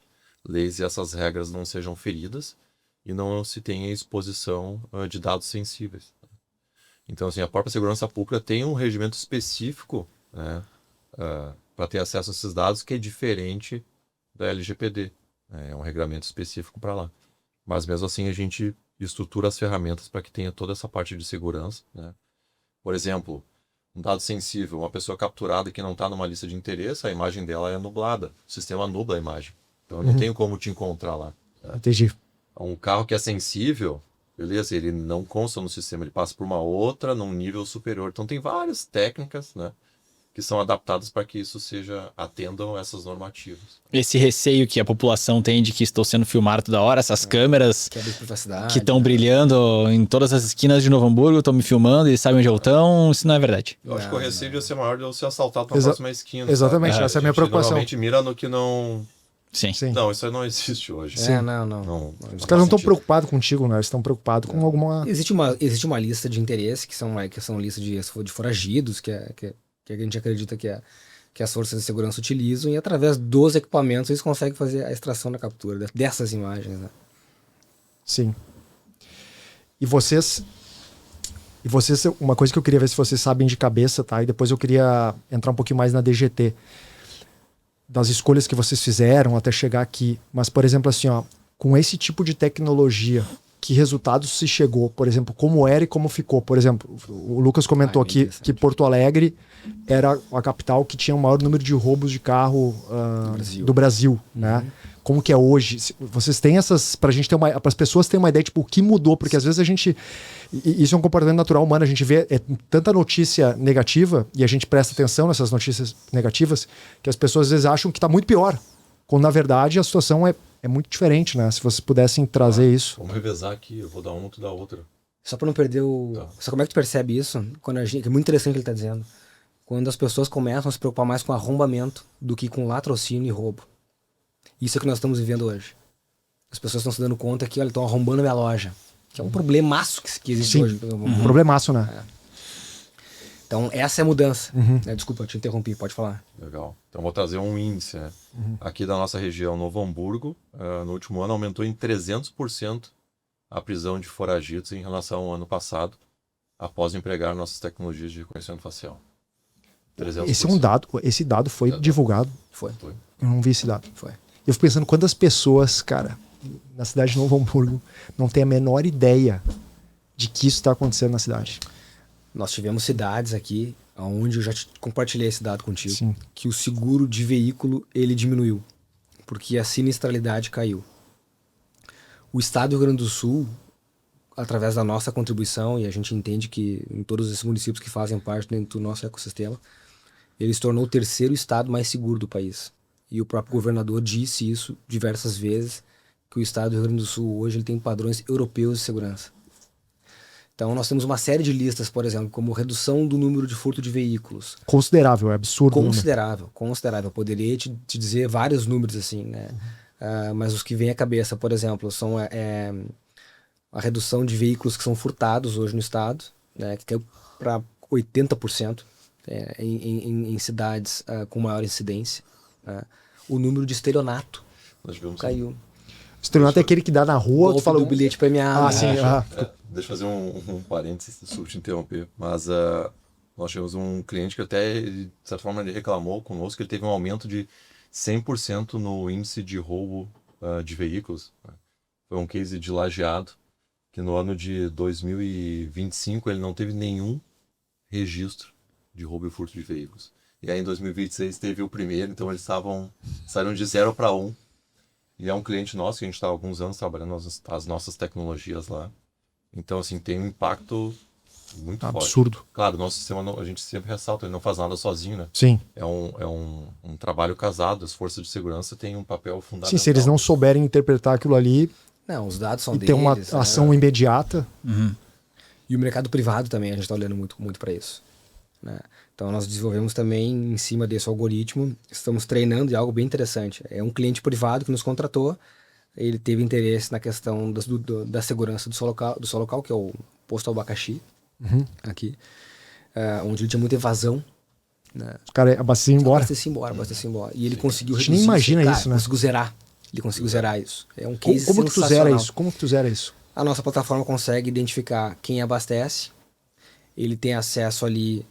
leis e essas regras não sejam feridas e não se tenha exposição de dados sensíveis. Então, assim, a própria segurança pública tem um regimento específico, né, para ter acesso a esses dados que é diferente da LGPD. É um regulamento específico para lá. Mas mesmo assim a gente estrutura as ferramentas para que tenha toda essa parte de segurança, né? Por exemplo, um dado sensível, uma pessoa capturada que não está numa lista de interesse, a imagem dela é nublada. O sistema nubla a imagem. Então eu não tenho como te encontrar lá. Entendi. Um carro que é sensível, beleza, ele não consta no sistema, ele passa por uma outra num nível superior. Então tem várias técnicas, né, que são adaptadas para que isso atendam essas normativas. Esse receio que a população tem de que estou sendo filmado toda hora, essas câmeras Quebra de privacidade. que estão brilhando em todas as esquinas de Novo Hamburgo, estão me filmando e sabem onde eu estou, isso não é verdade. Eu acho que o receio de ser maior de eu ser assaltado na Exa- próxima esquina. Exatamente, sabe? essa é a minha preocupação. Normalmente mira no que não... Sim. Sim. Não, isso aí não existe hoje. Não. Os caras não estão preocupados contigo, né? Eles estão preocupados com alguma... Existe uma lista de interesse, que são lista de foragidos, que a gente acredita que as forças de segurança utilizam, e através dos equipamentos eles conseguem fazer a extração da captura dessas imagens, né? Sim. E vocês, uma coisa que eu queria ver se vocês sabem de cabeça, tá? E depois eu queria entrar um pouquinho mais na DGT. Das escolhas que vocês fizeram até chegar aqui. Mas, por exemplo, assim, ó, com esse tipo de tecnologia, que resultados se chegou? Por exemplo, como era e como ficou? Por exemplo, o Lucas comentou aqui que Porto Alegre era a capital que tinha o maior número de roubos de carro do Brasil, né? Como que é hoje? Vocês têm essas, para as pessoas terem uma ideia, tipo, o que mudou? Porque às vezes a gente, isso é um comportamento natural humano, a gente vê tanta notícia negativa e a gente presta atenção nessas notícias negativas que as pessoas às vezes acham que está muito pior, quando na verdade a situação é muito diferente, né? Se vocês pudessem trazer isso. Vamos revezar aqui, eu vou dar uma, tu dá outra. Só para não perder o... Tá. Só como é que tu percebe isso? Que é muito interessante o que ele está dizendo. Quando as pessoas começam a se preocupar mais com arrombamento do que com latrocínio e roubo. Isso é o que nós estamos vivendo hoje. As pessoas estão se dando conta que, olha, estão arrombando minha loja. Que é um problemaço que existe Sim, hoje. um problemaço, né? Então, essa é a mudança. Desculpa, eu te interrompi, pode falar. Legal. Então vou trazer um índice, né? Aqui da nossa região, Novo Hamburgo, no último ano aumentou em 300% a prisão de foragidos em relação ao ano passado, após empregar nossas tecnologias de reconhecimento facial. 300%. Esse dado foi divulgado. Foi. Eu não vi esse dado. Foi. Eu fico pensando quantas pessoas, cara, na cidade de Novo Hamburgo não tem a menor ideia de que isso está acontecendo na cidade. Nós tivemos cidades aqui, onde eu já compartilhei esse dado contigo, Sim. que o seguro de veículo ele diminuiu, porque a sinistralidade caiu. O estado do Rio Grande do Sul, através da nossa contribuição, e a gente entende que em todos esses municípios que fazem parte dentro do nosso ecossistema, ele se tornou o terceiro estado mais seguro do país. E o próprio governador disse isso diversas vezes, que o estado do Rio Grande do Sul hoje ele tem padrões europeus de segurança. Então nós temos uma série de listas, por exemplo, como redução do número de furto de veículos. Considerável, é absurdo. Considerável. Eu poderia te dizer vários números assim, né? Mas os que vêm à cabeça, por exemplo, são a redução de veículos que são furtados hoje no estado, né? Que caiu para 80% em cidades com maior incidência. O número de estelionato caiu. Estelionato é aquele que dá na rua, tu fala do bilhete premiado. Ah, sim. Deixa eu fazer um parênteses, desculpa te interromper, mas nós tivemos um cliente que até, de certa forma, ele reclamou conosco que ele teve um aumento de 100% no índice de roubo de veículos. Foi um case de Lajeado, que no ano de 2025 ele não teve nenhum registro de roubo e furto de veículos. E aí em 2026 teve o primeiro, então eles saíram de 0 para 1. E é um cliente nosso, que a gente está há alguns anos trabalhando as nossas tecnologias lá. Então, assim, tem um impacto muito absurdo. Forte. Claro, o nosso sistema, a gente sempre ressalta, ele não faz nada sozinho, né? Sim. É um trabalho casado, as forças de segurança têm um papel fundamental. Sim, se eles não souberem interpretar aquilo ali... Não, os dados são e deles. ter uma ação imediata. E o mercado privado também, a gente está olhando muito para isso. Né? Então nós desenvolvemos também em cima desse algoritmo, estamos treinando de algo bem interessante. É um cliente privado que nos contratou, ele teve interesse na questão da segurança do seu local, que é o posto Abacaxi, aqui. onde ele tinha muita evasão. Né? Os caras abasteciam embora. Abastecia embora. E ele conseguiu A gente nem imagina isso, né? Conseguiu zerar. Ele conseguiu zerar isso. É um case Como que tu zera sensacional. isso? Como que tu zera isso? A nossa plataforma consegue identificar quem abastece. Ele tem acesso ali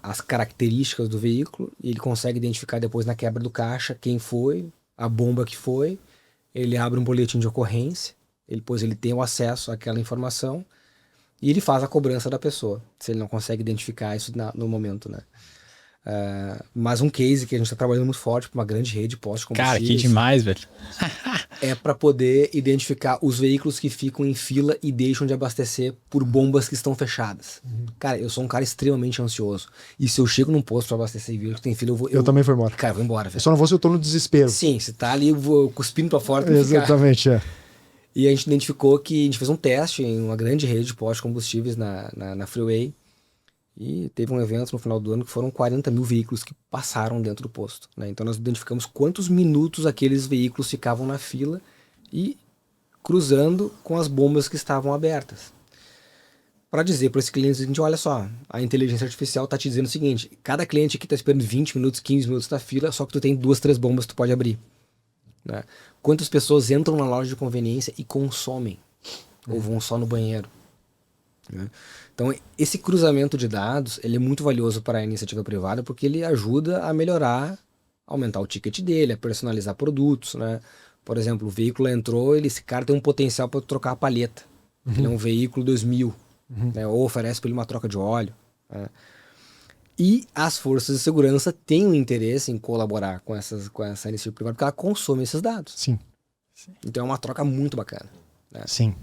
às características do veículo. E ele consegue identificar depois na quebra do caixa quem foi, a bomba que foi. Ele abre um boletim de ocorrência. Depois ele tem o acesso àquela informação. E ele faz a cobrança da pessoa, se ele não consegue identificar isso no momento, né? Mas um case que a gente está trabalhando muito forte para uma grande rede de postos de combustíveis. Cara, que demais, velho. É para poder identificar os veículos que ficam em fila e deixam de abastecer por bombas que estão fechadas. Cara, eu sou um cara extremamente ansioso. E se eu chego num posto para abastecer e vejo que tem fila, Eu também vou embora. Cara, eu vou embora, Eu velho. só não vou se eu tô no desespero. Sim, se tá ali cuspindo para fora, tem que ficar. Exatamente, E a gente identificou que a gente fez um teste em uma grande rede de postos de combustíveis na Freeway. E teve um evento no final do ano que foram 40 mil veículos que passaram dentro do posto. Né? Então nós identificamos quantos minutos aqueles veículos ficavam na fila e cruzando com as bombas que estavam abertas. Para dizer para esse cliente o seguinte, olha só, a inteligência artificial está te dizendo o seguinte, cada cliente aqui está esperando 20 minutos, 15 minutos na fila, só que tu tem 2, 3 bombas que tu pode abrir. Né? Quantas pessoas entram na loja de conveniência e consomem? Ou vão só no banheiro? Né? Então, esse cruzamento de dados ele é muito valioso para a iniciativa privada porque ele ajuda a melhorar, aumentar o ticket dele, a personalizar produtos. Né? Por exemplo, o veículo entrou, esse cara tem um potencial para trocar a palheta. Ele é um veículo 2000, né? Ou oferece para ele uma troca de óleo. Né? E as forças de segurança têm um interesse em colaborar com essa iniciativa privada porque ela consome esses dados. Sim. Então é uma troca muito bacana. Né? Sim.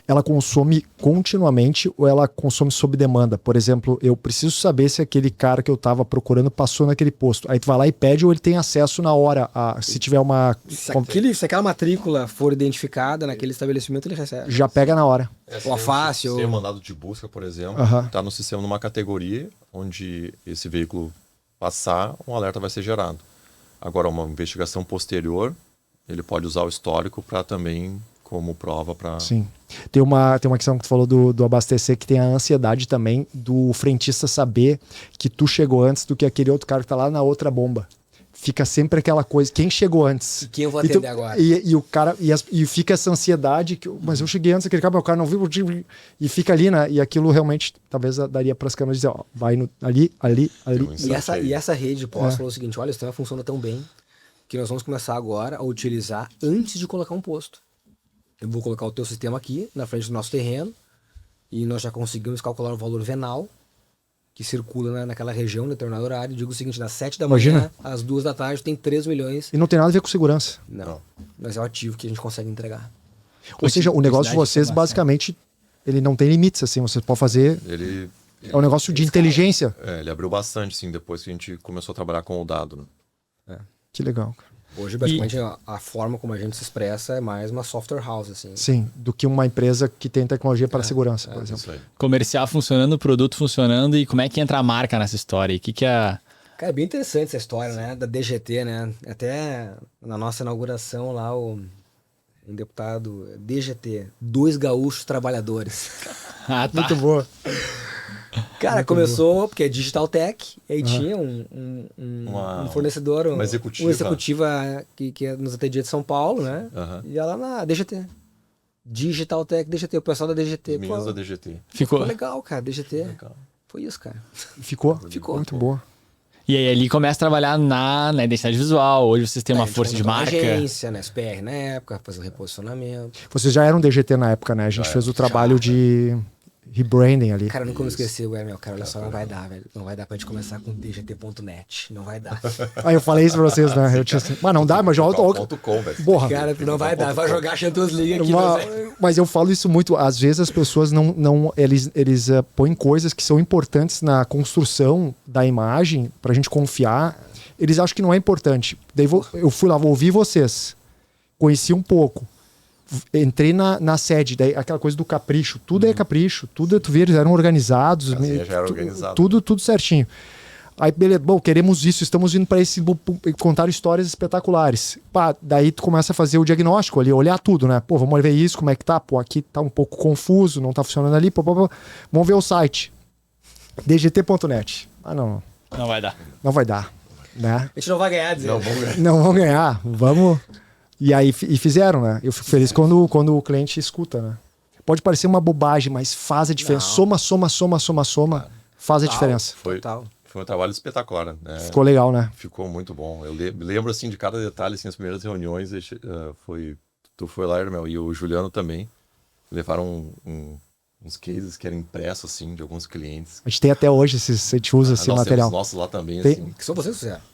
Ela consome continuamente ou ela consome sob demanda? Por exemplo, eu preciso saber se aquele cara que eu estava procurando passou naquele posto. Aí tu vai lá e pede ou ele tem acesso na hora, se tiver uma... Se aquela matrícula for identificada naquele estabelecimento, ele recebe. Já pega na hora. Ou a face, Se ou... tem um mandado de busca, por exemplo, está no sistema numa categoria onde esse veículo passar, um alerta vai ser gerado. Agora, uma investigação posterior, ele pode usar o histórico para também como prova para... Sim. Tem uma questão que tu falou do abastecer, que tem a ansiedade também do frentista saber que tu chegou antes do que aquele outro cara que tá lá na outra bomba. Fica sempre aquela coisa, quem chegou antes? E quem eu vou atender agora? E o cara, e fica essa ansiedade, mas eu cheguei antes daquele cara, mas o cara não viu, e fica ali, né? E aquilo realmente, talvez daria para as câmeras dizer, ó, vai ali. E essa rede de postos falou o seguinte, olha, o sistema funciona tão bem que nós vamos começar agora a utilizar antes de colocar um posto. Eu vou colocar o teu sistema aqui, na frente do nosso terreno, e nós já conseguimos calcular o valor venal que circula naquela região, em determinado horário. Digo o seguinte, das 7 da manhã às 2 da tarde tem 3 milhões. E não tem nada a ver com segurança. Não, mas é o ativo que a gente consegue entregar. Ou seja, o negócio de vocês, basicamente, ele não tem limites, assim, você pode fazer... É um negócio de inteligência. Ele abriu bastante, sim, depois que a gente começou a trabalhar com o dado. Né? Que legal, cara. Hoje, basicamente, a forma como a gente se expressa é mais uma software house, assim. Sim, do que uma empresa que tem tecnologia para segurança, por exemplo. Comercial funcionando, produto funcionando, e como é que entra a marca nessa história? E o que é... Cara, é bem interessante essa história, né? Da DGT, né? Até na nossa inauguração lá, um deputado DGT, 2 gaúchos trabalhadores. Ah, tá. Muito boa. Cara, muito começou porque é Digital Tech, e aí tinha um fornecedor, uma executiva que nos atendia de São Paulo, né? E ela na DGT. Digital Tech, DGT, o pessoal da DGT. Meninos da DGT. Ficou legal, cara, DGT. Legal. Foi isso, cara. Ficou. Muito boa. E aí ali começa a trabalhar na identidade visual. Hoje vocês têm uma força de marca. Agência, na SPR na época, fazer o reposicionamento. Vocês já eram DGT na época, né? A gente fez o trabalho de rebranding ali. Cara, eu nunca vou esquecer, meu cara, olha só, não vai dar, velho. Não vai dar pra gente começar com dgt.net. Não vai dar. Aí eu falei isso pra vocês, né? Eu tinha assim, mas não dá, mas já... Porra. Cara, não vai dar. Vai jogar Champions League aqui. Mas eu falo isso muito. Às vezes as pessoas eles põem coisas que são importantes na construção da imagem pra gente confiar. Eles acham que não é importante. Daí eu fui lá, vou ouvir vocês. Conheci um pouco. Entrei na sede, daí aquela coisa do capricho, tudo é capricho, tudo tu vê, eles eram organizados, já era organizado. Tudo certinho. Aí, beleza, bom, queremos isso, estamos indo para esse contar histórias espetaculares. Pá, daí tu começa a fazer o diagnóstico ali, olhar tudo, né? Pô, vamos ver isso, como é que tá? Pô, aqui tá um pouco confuso, não tá funcionando ali, vamos ver o site. DGT.net. Ah, não. Não vai dar. Não vai dar, né? A gente não vai ganhar, dizer. Não, vamos ver. Não vão ganhar, vamos... E aí fizeram, né? Eu fico feliz quando o cliente escuta, né? Pode parecer uma bobagem, mas faz a diferença. Não. Soma, faz a diferença. Total. Foi um trabalho espetacular, né? Ficou legal, né? Ficou muito bom. Eu lembro, assim, de cada detalhe, assim, as primeiras reuniões, tu foi lá, Hermel, e o Juliano também. Levaram uns cases que eram impressos, assim, de alguns clientes. A gente tem até hoje, a gente usa esse Nós material. temos nossos lá também, Tem- assim. Que só vocês fizeram.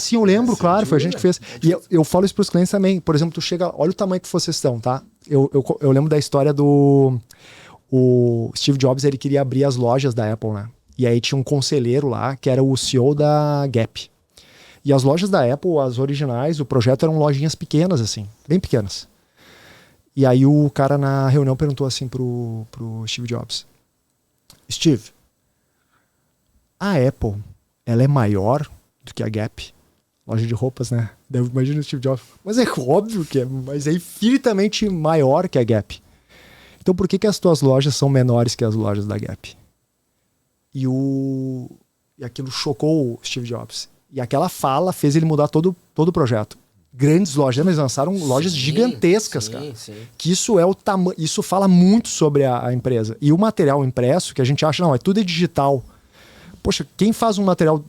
Sim, eu lembro, Sim, claro, foi a gente que fez. E eu falo isso pros clientes também. Por exemplo, tu chega, olha o tamanho que vocês estão, tá? Eu lembro da história do... O Steve Jobs, ele queria abrir as lojas da Apple, né? E aí tinha um conselheiro lá, que era o CEO da Gap. E as lojas da Apple, as originais, o projeto eram lojinhas pequenas, assim, bem pequenas. E aí o cara na reunião perguntou assim pro Steve Jobs: Steve, a Apple, ela é maior do que a Gap? Loja de roupas, né? Daí imagina o Steve Jobs. Mas é óbvio que é, mas é infinitamente maior que a Gap. Então por que as tuas lojas são menores que as lojas da Gap? E aquilo chocou o Steve Jobs. E aquela fala fez ele mudar todo o projeto. Grandes lojas, eles lançaram lojas gigantescas, cara. Sim. Que isso é o tamanho, isso fala muito sobre a empresa. E o material impresso, que a gente acha, não, tudo é digital. Poxa, quem faz um material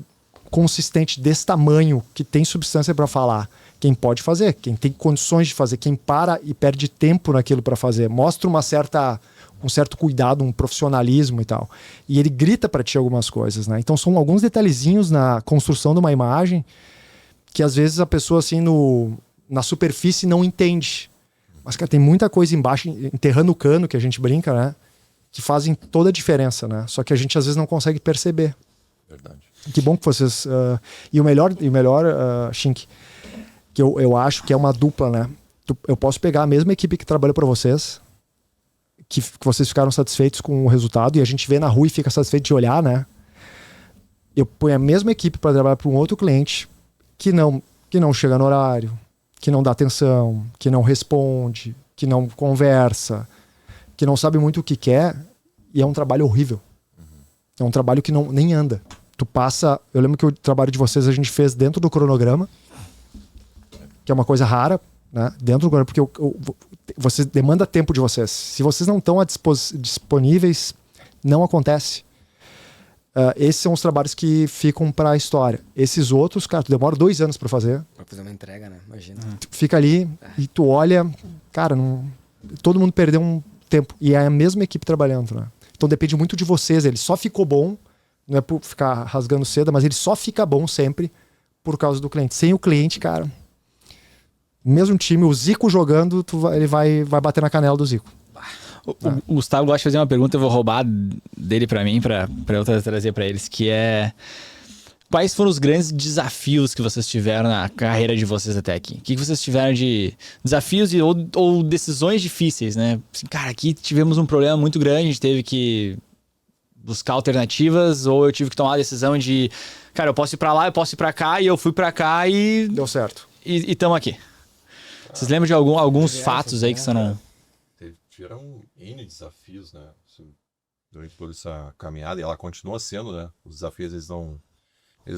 consistente desse tamanho, que tem substância para falar? Quem pode fazer, quem tem condições de fazer, quem para e perde tempo naquilo para fazer, mostra um certo cuidado, um profissionalismo e tal. E ele grita para ti algumas coisas, né? Então são alguns detalhezinhos na construção de uma imagem que às vezes a pessoa assim na superfície não entende. Mas, cara, tem muita coisa embaixo, enterrando o cano, que a gente brinca, né? Que fazem toda a diferença, né? Só que a gente às vezes não consegue perceber. Verdade. Que bom que vocês... E o melhor Shink, que eu acho que é uma dupla, né? Eu posso pegar a mesma equipe que trabalha para vocês, que vocês ficaram satisfeitos com o resultado, e a gente vê na rua e fica satisfeito de olhar, né? Eu ponho a mesma equipe para trabalhar para um outro cliente que não chega no horário, que não dá atenção, que não responde, que não conversa, que não sabe muito o que quer, e é um trabalho horrível. É um trabalho que nem anda. Tu passa... Eu lembro que o trabalho de vocês a gente fez dentro do cronograma, que é uma coisa rara, né? Dentro do cronograma, porque você demanda tempo de vocês. Se vocês não estão disponíveis, não acontece. Esses são os trabalhos que ficam para a história. Esses outros, cara, tu demora 2 anos para fazer. Pra fazer uma entrega, né? Imagina. Tu fica ali e tu olha, cara, todo mundo perdeu um tempo. E é a mesma equipe trabalhando, né? Então depende muito de vocês. Ele só ficou bom, não é por ficar rasgando seda, mas ele só fica bom sempre por causa do cliente. Sem o cliente, cara, mesmo time, o Zico jogando, ele vai bater na canela do Zico. O Gustavo gosta de fazer uma pergunta, eu vou roubar dele pra mim, pra eu trazer pra eles, que é: quais foram os grandes desafios que vocês tiveram na carreira de vocês até aqui? O que vocês tiveram de desafios ou decisões difíceis, né? Assim, cara, aqui tivemos um problema muito grande, a gente teve que buscar alternativas, ou eu tive que tomar a decisão de, cara, eu posso ir pra lá, eu posso ir pra cá, e eu fui pra cá e Deu certo. estamos aqui. Vocês lembram de alguns fatos aí que você não... Tiveram N desafios, né? Durante toda essa caminhada, e ela continua sendo, né? Os desafios, eles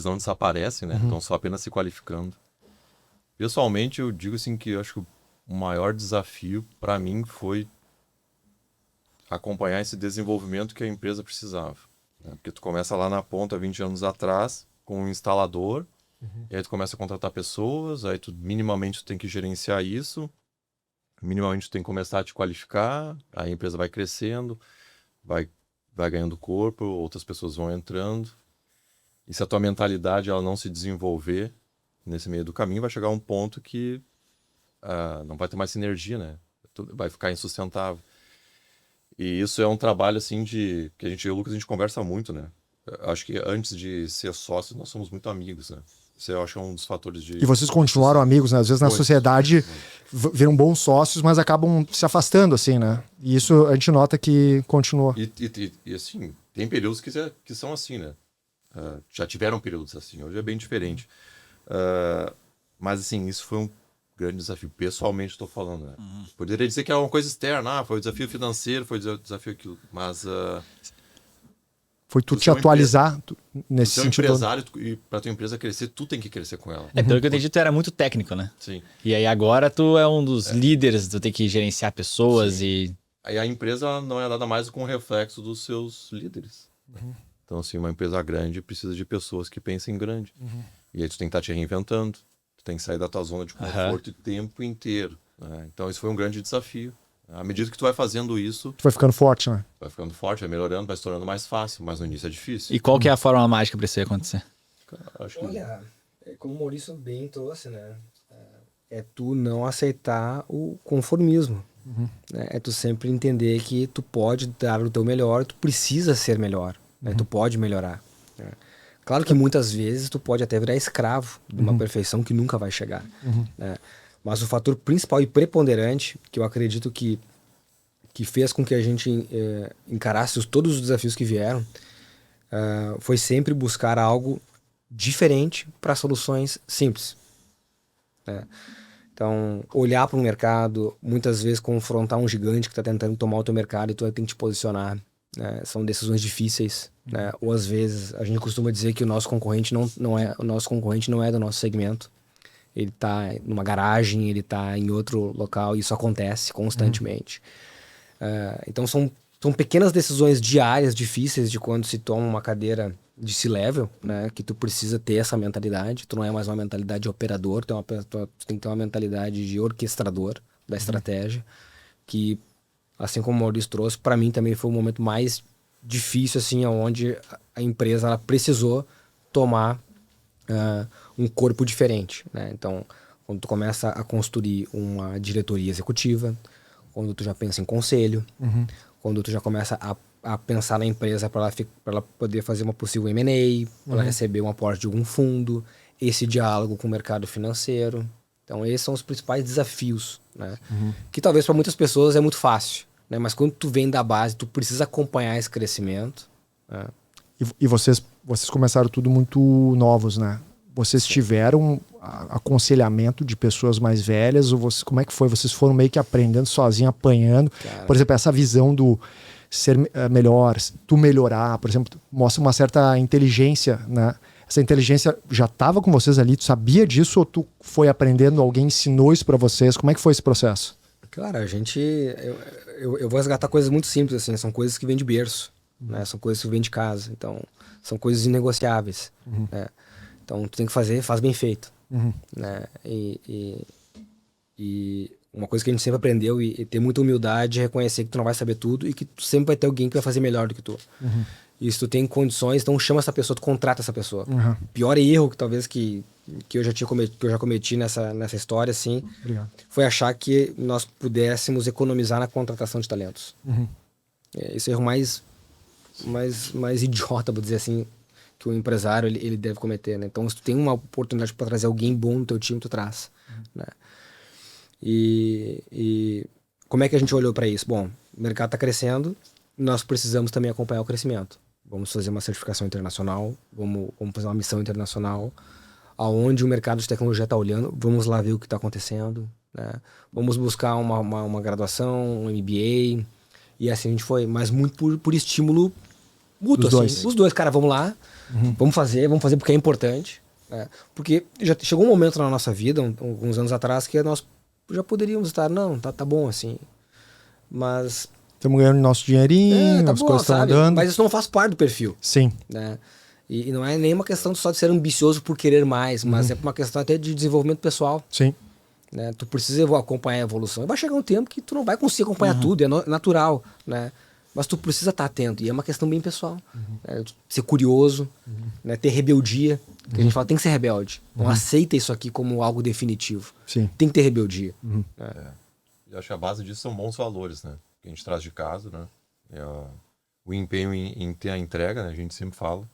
não desaparecem, né? Estão só apenas se qualificando. Pessoalmente, eu digo assim que eu acho que o maior desafio para mim foi acompanhar esse desenvolvimento que a empresa precisava, né? Porque tu começa lá na ponta 20 anos atrás com um instalador, e aí tu começa a contratar pessoas, aí tu minimamente tem que gerenciar isso, minimamente tu tem que começar a te qualificar, aí a empresa vai crescendo, vai ganhando corpo, outras pessoas vão entrando, e se a tua mentalidade ela não se desenvolver nesse meio do caminho, vai chegar a um ponto que não vai ter mais sinergia, né? Vai ficar insustentável. E isso é um trabalho assim que eu e o Lucas a gente conversa muito, né? Eu acho que antes de ser sócio, nós somos muito amigos, né? Isso eu acho que é um dos fatores de... E vocês continuaram amigos, né? Às vezes na sociedade viram bons sócios, mas acabam se afastando, assim, né? E isso a gente nota que continua. E assim, tem períodos que são assim, né? Já tiveram períodos assim, hoje é bem diferente. Mas assim, isso foi um grande desafio. Pessoalmente estou falando, né? Poderia dizer que é uma coisa externa, foi o desafio financeiro, foi o desafio aquilo, mas... Foi tu Tu te ser uma atualizar nesse Você é um sentido. empresário e para tua empresa crescer, tu tem que crescer com ela. Pelo que eu entendi, tu era muito técnico, né? Sim. E aí agora tu é um dos líderes, tu tem que gerenciar pessoas e... Aí a empresa ela não é nada mais com um reflexo dos seus líderes. Então, assim, uma empresa grande precisa de pessoas que pensem grande. E aí tu tem que estar te reinventando, tu tem que sair da tua zona de conforto o tempo inteiro. Né? Então, isso foi um grande desafio. À medida que tu vai fazendo isso, Tu vai ficando forte, né? vai ficando forte, vai melhorando, vai se tornando mais fácil, mas no início é difícil. E qual que é a fórmula mágica pra isso aí acontecer? Acho que Olha, como o Maurício bem trouxe, né? É tu não aceitar o conformismo. Né? É tu sempre entender que tu pode dar o teu melhor, tu precisa ser melhor, né? Tu pode melhorar. Né? Claro que muitas vezes tu pode até virar escravo de uma perfeição que nunca vai chegar. Né? Mas o fator principal e preponderante, que eu acredito que fez com que a gente encarasse todos os desafios que vieram, foi sempre buscar algo diferente para soluções simples. Né? Então, olhar para o mercado, muitas vezes confrontar um gigante que está tentando tomar o teu mercado e tu tem que te posicionar. Né? São decisões difíceis. Né? Ou às vezes a gente costuma dizer que o nosso concorrente não é do nosso segmento. Ele está numa garagem, ele está em outro local e isso acontece constantemente. Então são pequenas decisões diárias difíceis de quando se toma uma cadeira de C-level, né? Que tu precisa ter essa mentalidade. Tu não é mais uma mentalidade de operador, tu tem que ter uma mentalidade de orquestrador da estratégia, que, assim como o Maurício trouxe, para mim também foi o momento mais difícil, assim, onde a empresa ela precisou tomar um corpo diferente, né? Então, quando tu começa a construir uma diretoria executiva, quando tu já pensa em conselho, quando tu já começa a pensar na empresa para ela poder fazer uma possível M&A, para ela receber um aporte de algum fundo, esse diálogo com o mercado financeiro. Então, esses são os principais desafios, né? Que talvez para muitas pessoas é muito fácil, né? Mas quando tu vem da base, tu precisa acompanhar esse crescimento. Né? E vocês começaram tudo muito novos, né? Vocês tiveram aconselhamento de pessoas mais velhas? Ou como é que foi? Vocês foram meio que aprendendo sozinho, apanhando? Cara. Por exemplo, essa visão do ser melhor, tu melhorar, por exemplo, mostra uma certa inteligência, né? Essa inteligência já estava com vocês ali? Tu sabia disso ou tu foi aprendendo? Alguém ensinou isso para vocês? Como é que foi esse processo? Cara, a gente... Eu vou resgatar coisas muito simples, assim. São coisas que vêm de berço, né? São coisas que vêm de casa. Então, são coisas inegociáveis, né? Então, tu tem que faz bem feito. Né? E uma coisa que a gente sempre aprendeu e ter muita humildade é reconhecer que tu não vai saber tudo e que tu sempre vai ter alguém que vai fazer melhor do que tu. E se tu tem condições, então chama essa pessoa, tu contrata essa pessoa. O pior erro que talvez que eu já cometi nessa história, assim, foi achar que nós pudéssemos economizar na contratação de talentos. Esse é o erro mais idiota, vou dizer assim, que o empresário ele deve cometer, né? Então, se tu tem uma oportunidade para trazer alguém bom no teu time, tu traz, né? E como é que a gente olhou para isso? Bom, o mercado está crescendo, nós precisamos também acompanhar o crescimento. Vamos fazer uma certificação internacional, vamos fazer uma missão internacional, aonde o mercado de tecnologia está olhando, vamos lá ver o que está acontecendo, né? Vamos buscar uma graduação, um MBA, e assim a gente foi, mas muito por estímulo mútuo, assim. Os dois, cara, vamos lá, vamos fazer porque é importante, né? Porque já chegou um momento na nossa vida, alguns anos atrás, que nós já poderíamos estar, não, tá bom assim, mas... Estamos ganhando nosso dinheirinho, as coisas estão andando. Mas isso não faz parte do perfil. Sim. Né? E não é nenhuma questão só de ser ambicioso por querer mais, mas é uma questão até de desenvolvimento pessoal. Sim. Né? Tu precisa acompanhar a evolução. Vai chegar um tempo que tu não vai conseguir acompanhar tudo, é natural, né? Mas tu precisa estar atento, e é uma questão bem pessoal. Né? Ser curioso, né? Ter rebeldia, que a gente fala, tem que ser rebelde. Não aceita isso aqui como algo definitivo. Sim. Tem que ter rebeldia. Eu acho que a base disso são bons valores, né? Que a gente traz de casa, né? O empenho em ter a entrega, né? A gente sempre fala.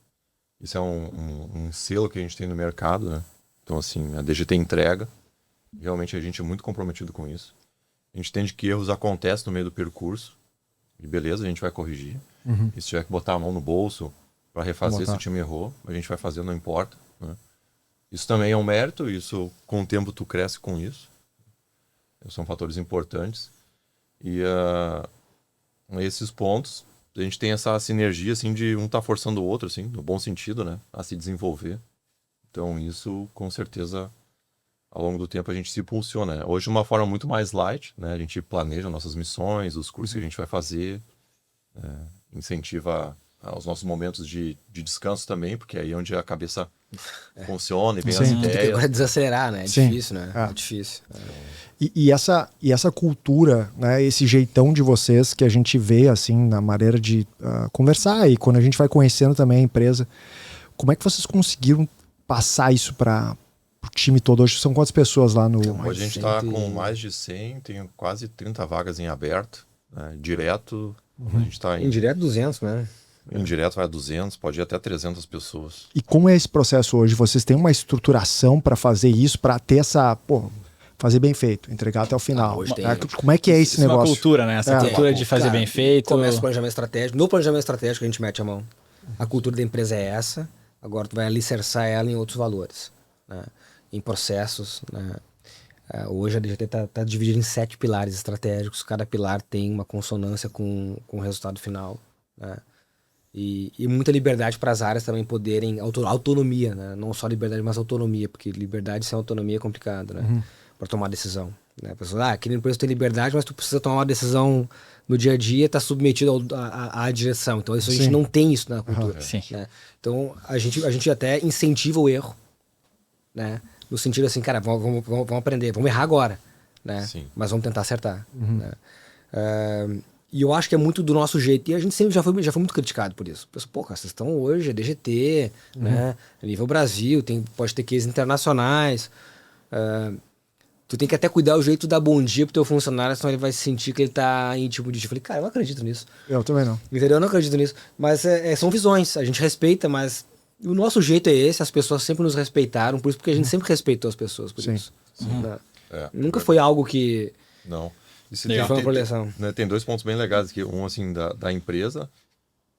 Isso é um selo que a gente tem no mercado, né? Então, assim, a DGT entrega. Realmente a gente é muito comprometido com isso. A gente entende que erros acontecem no meio do percurso. E beleza, a gente vai corrigir. E se tiver que botar a mão no bolso para refazer se o time errou, a gente vai fazer, não importa. Né? Isso também é um mérito, isso com o tempo tu cresce com isso. São fatores importantes. E esses pontos, a gente tem essa sinergia, assim, de um tá forçando o outro, assim, no bom sentido, né? A se desenvolver. Então, isso, com certeza, ao longo do tempo a gente se impulsiona, né? Hoje, de uma forma muito mais light, né? A gente planeja nossas missões, os cursos que a gente vai fazer, incentiva os nossos momentos de descanso também, porque aí é onde a cabeça funciona e vem as Sim. Tem que ideias. agora desacelerar, né? É Sim. difícil, né? É. É difícil. E essa cultura, né, esse jeitão de vocês que a gente vê assim na maneira de conversar e quando a gente vai conhecendo também a empresa, como é que vocês conseguiram passar isso para o time todo? Hoje são quantas pessoas lá no... Hoje a gente está com mais de 100, tem quase 30 vagas em aberto, né? Direto, a gente está Indireto 200, né? indireto vai a 200, pode ir até 300 pessoas. E como é esse processo hoje? Vocês têm uma estruturação para fazer isso, para ter essa... fazer bem feito, entregar até o final. hoje tem. Como é que é esse Isso é uma negócio? cultura, né? Essa cultura de fazer Cara, bem feito. Começa o planejamento estratégico. No planejamento estratégico a gente mete a mão. A cultura da empresa é essa. Agora tu vai alicerçar ela em outros valores, né? Em processos, né? Hoje a DGT está dividida em 7 pilares estratégicos. Cada pilar tem uma consonância com o resultado final, né? E muita liberdade para as áreas também poderem... Autonomia, né? Não só liberdade, mas autonomia. Porque liberdade sem autonomia é complicado, né? Para tomar decisão, né? A pessoa, aqui na empresa tu tem liberdade, mas tu precisa tomar uma decisão no dia a dia, tá submetido à direção. Então isso a gente não tem isso na cultura, Sim. né? Então a gente até incentiva o erro, né? No sentido assim, cara, vamos aprender, vamos errar agora, né? Sim. Mas vamos tentar acertar, né? E eu acho que é muito do nosso jeito. E a gente sempre já foi muito criticado por isso. Pessoal, pô, cara, vocês estão hoje, é DGT, né? A nível Brasil, pode ter cases internacionais. Tu tem que até cuidar o jeito da bom dia pro teu funcionário, senão ele vai sentir que ele tá íntimo de ti. Eu falei, cara, eu não acredito nisso. Eu também não. Entendeu? Eu não acredito nisso. Mas são visões, a gente respeita, mas o nosso jeito é esse, as pessoas sempre nos respeitaram, por isso porque a gente sempre respeitou as pessoas por isso. Né? Nunca foi algo que... Não. Isso foi uma projeção. tem 2 pontos bem legais aqui. Um, assim, da empresa,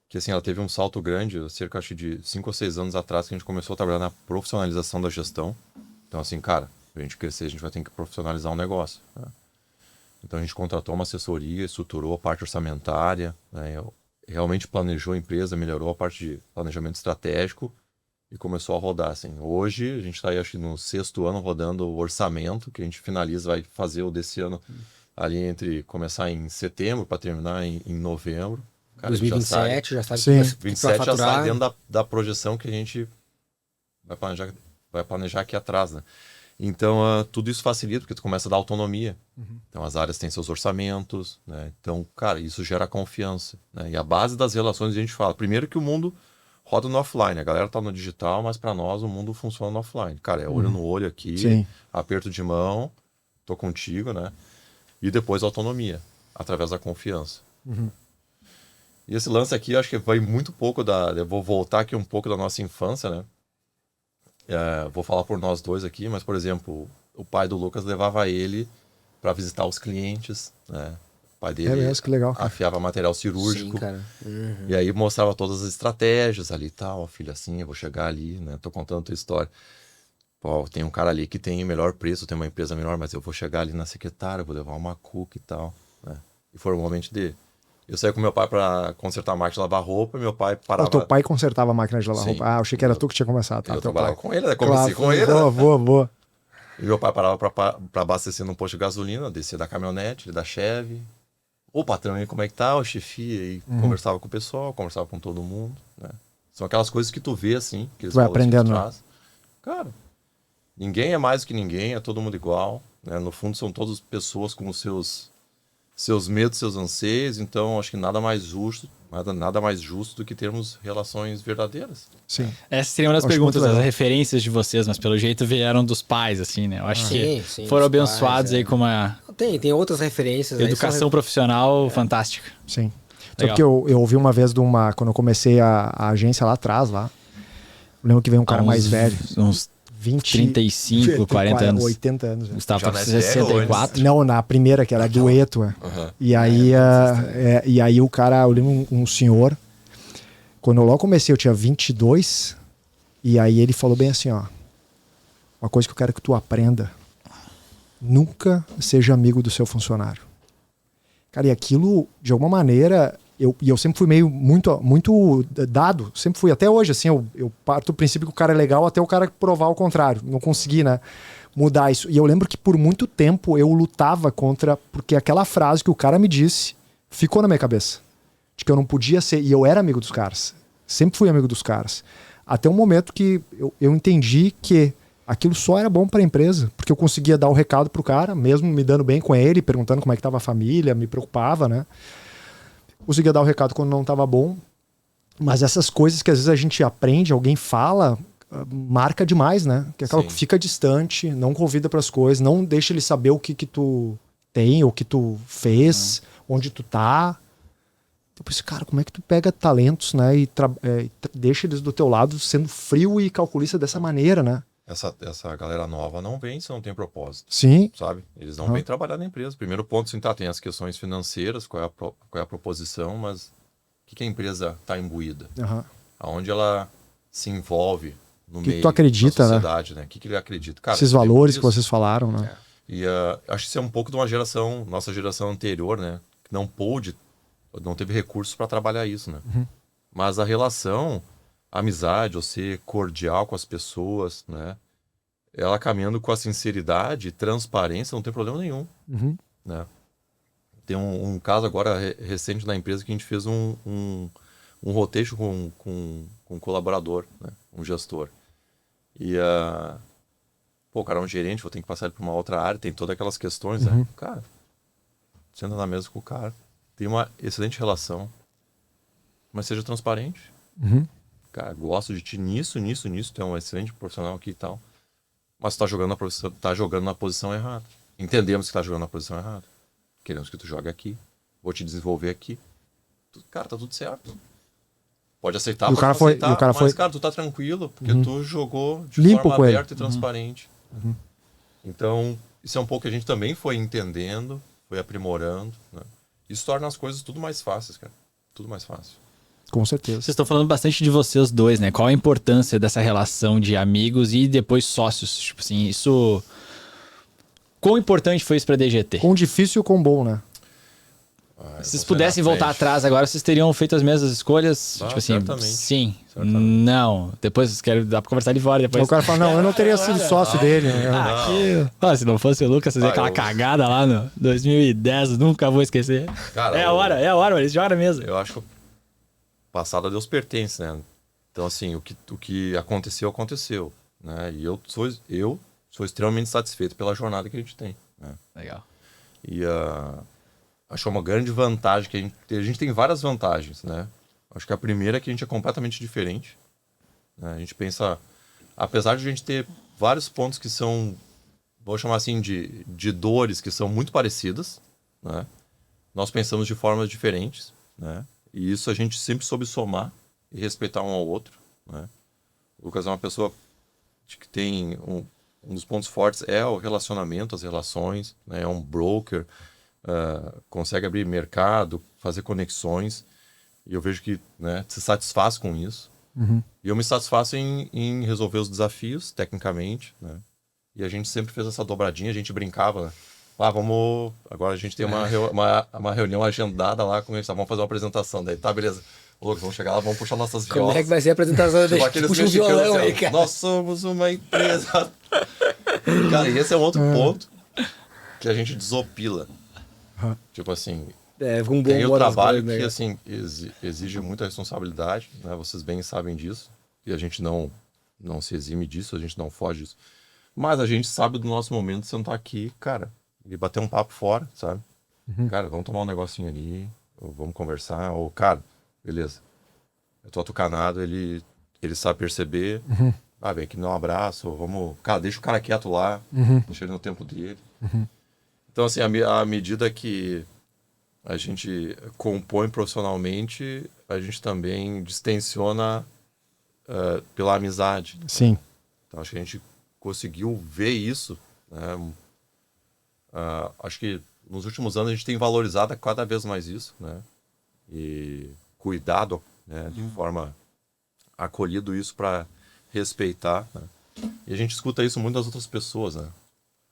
que assim, ela teve um salto grande, cerca acho, de 5 ou 6 anos atrás, que a gente começou a trabalhar na profissionalização da gestão. Então, assim, cara, pra gente crescer, a gente vai ter que profissionalizar o negócio, né? Então, a gente contratou uma assessoria, estruturou a parte orçamentária, né? Realmente planejou a empresa, melhorou a parte de planejamento estratégico e começou a rodar, assim. Hoje, a gente está aí, acho que no 6º ano rodando o orçamento, que a gente finaliza, vai fazer o desse ano ali entre começar em setembro para terminar em novembro. Cara, 2027 já sabe Sim. que vai 27 já faturar. sai dentro da projeção que a gente vai planejar aqui atrás, né? Então, tudo isso facilita, porque tu começa a dar autonomia. Então, as áreas têm seus orçamentos, né? Então, cara, isso gera confiança, né? E a base das relações, a gente fala, primeiro que o mundo roda no offline, a galera tá no digital, mas para nós o mundo funciona no offline. Cara, é olho no olho aqui, Sim. aperto de mão, tô contigo, né? E depois autonomia, através da confiança. E esse lance aqui, eu acho que vai muito pouco eu vou voltar aqui um pouco da nossa infância, né? Vou falar por nós dois aqui, mas, por exemplo, o pai do Lucas levava ele para visitar os clientes, né? O pai dele mesmo, que legal, cara. afiava material cirúrgico. Sim, cara. E aí mostrava todas as estratégias ali e tal. Filho, assim, eu vou chegar ali, né? Tô contando a tua história. Pô, tem um cara ali que tem melhor preço, tem uma empresa menor, mas eu vou chegar ali na secretária, vou levar uma cuca e tal, né? E foi o momento dele. Eu saí com meu pai para consertar a máquina de lavar roupa, e meu pai parava... O teu pai consertava a máquina de lavar Sim. roupa. Ah, eu achei que era tu que tinha começado. Tá, Eu teu trabalhava pai. com ele, né? Comecei com ele, boa, né? boa. E meu pai parava para abastecer num posto de gasolina, descia da caminhonete, da Chevy. O patrão aí, como é que tá? O chefia, e conversava com o pessoal, conversava com todo mundo, né? São aquelas coisas que tu vê, assim, que eles Vai valores que tu aprendendo, né? traz. Cara, ninguém é mais do que ninguém, é todo mundo igual, né? No fundo, são todas pessoas com os seus medos, seus anseios, então acho que nada mais justo do que termos relações verdadeiras. Sim. Essa seria uma das Acho perguntas, muito as legal. referências de vocês, mas pelo jeito vieram dos pais, assim, né? Eu acho que Sim, foram dos abençoados pais, aí com uma Tem outras referências. aí, educação profissional fantástica. Sim. Só Legal. que eu ouvi uma vez quando eu comecei a agência lá atrás, eu lembro que veio um cara mais velho, Uns 20, 35, 40 anos. 80 anos. né? Gustavo Já tá com na SBR 64. Não, na primeira, que era dueto. E aí, e aí o cara, eu lembro um senhor, quando eu logo comecei, eu tinha 22, e aí ele falou bem assim, ó, uma coisa que eu quero que tu aprenda, nunca seja amigo do seu funcionário. Cara, e aquilo, de alguma maneira, eu sempre fui meio muito dado, sempre fui, até hoje, assim, eu parto do princípio que o cara é legal até o cara provar o contrário. Não consegui, né, mudar isso. E eu lembro que por muito tempo eu lutava contra, porque aquela frase que o cara me disse ficou na minha cabeça. De que eu não podia ser, e eu era amigo dos caras. Sempre fui amigo dos caras. Até um momento que eu entendi que aquilo só era bom para a empresa, porque eu conseguia dar o recado pro cara, mesmo me dando bem com ele, perguntando como é que tava a família, me preocupava, né? Conseguia dar o recado quando não tava bom. Mas essas coisas que às vezes a gente aprende, alguém fala, marca demais, né? Que é aquela que fica distante, não convida para as coisas, não deixa ele saber o que tu tem, o que tu fez, onde tu tá. Depois, cara, como é que tu pega talentos, né, e deixa eles do teu lado sendo frio e calculista dessa maneira, né? Essa galera nova não vem se não tem propósito. Sim. Sabe? Eles não vêm trabalhar na empresa. Primeiro ponto, sim, tem as questões financeiras, qual é a proposição, mas o que a empresa está imbuída? Aonde ela se envolve no meio tu acredita, da sociedade, né? O que ele acredita? Cara, esses valores que vocês falaram, né? E acho que isso é um pouco de uma geração, nossa geração anterior, né? Que não teve recursos para trabalhar isso, né? Mas a relação, a amizade, ou ser cordial com as pessoas, né? Ela caminhando com a sinceridade e transparência, não tem problema nenhum, né? Tem um caso agora recente na empresa que a gente fez um rotejo com um colaborador, né? Um gestor. E o cara é um gerente, vou ter que passar ele para uma outra área, tem todas aquelas questões, né? Cara, senta na mesa com o cara, tem uma excelente relação, mas seja transparente. Cara, gosto de ti nisso, tu é um excelente profissional aqui e tal, mas tu tá jogando na posição errada. Entendemos que tá jogando na posição errada. Queremos que tu jogue aqui, vou te desenvolver aqui. Cara, tá tudo certo. Pode aceitar, pode não aceitar, mas, cara, tu tá tranquilo, porque tu jogou de limpo forma aberta e transparente. Então, isso é um pouco que a gente também foi entendendo, foi aprimorando, né? Isso torna as coisas tudo mais fáceis, cara. Tudo mais fácil. Com certeza. Vocês estão falando bastante de vocês dois, né? Qual a importância dessa relação de amigos e depois sócios? Tipo assim, isso... Quão importante foi isso pra DGT? Com difícil e com bom, né? Se vocês pudessem voltar atrás agora, vocês teriam feito as mesmas escolhas? Tipo assim, certamente. Sim. Certamente. Não. Depois dá pra conversar de fora depois. O cara fala, não, eu não teria sido sócio dele. Se não fosse o Lucas, fazer aquela cagada lá no 2010, nunca vou esquecer. Cara, é a hora, eles jogam mesmo. Eu acho que o passado a Deus pertence, né? Então, assim, o que aconteceu, aconteceu, né? E eu sou extremamente satisfeito pela jornada que a gente tem, né? Legal. E acho uma grande vantagem que a gente tem várias vantagens, né? Acho que a primeira é que a gente é completamente diferente, né? A gente pensa, apesar de a gente ter vários pontos que são, vou chamar assim, de dores que são muito parecidas, né? Nós pensamos de formas diferentes, né? E isso a gente sempre soube somar e respeitar um ao outro, né? O Lucas é uma pessoa que tem um dos pontos fortes é o relacionamento, as relações, né? É um broker, consegue abrir mercado, fazer conexões, e eu vejo que, né, se satisfaz com isso. E eu me satisfaço em resolver os desafios tecnicamente, né? E a gente sempre fez essa dobradinha, a gente brincava, né? Agora a gente tem uma reunião agendada lá com eles, vamos fazer uma apresentação, daí tá, beleza. Lucas, vamos chegar lá, vamos puxar nossas violas. Como é que vai ser a apresentação dele? Puxa um violão aí, cara. Nós somos uma empresa. Cara, e esse é um outro ponto que a gente desopila. Tipo assim, tem o trabalho que assim, exige muita responsabilidade, né? Vocês bem sabem disso. E a gente não se exime disso, a gente não foge disso. Mas a gente sabe do nosso momento de sentar aqui, cara, e bater um papo fora, sabe? Cara, vamos tomar um negocinho ali, ou vamos conversar, ou, cara, beleza. Eu tô atucanado, ele sabe perceber. Vem aqui me dar um abraço, ou vamos... Cara, deixa o cara quieto lá, deixa ele no tempo dele. Então, assim, à medida que a gente compõe profissionalmente, a gente também distensiona pela amizade. Sim. Então, acho que a gente conseguiu ver isso, né? Acho que nos últimos anos a gente tem valorizado cada vez mais isso, né? E cuidado, né? De forma acolhido isso para respeitar, né? E a gente escuta isso muito das outras pessoas, né?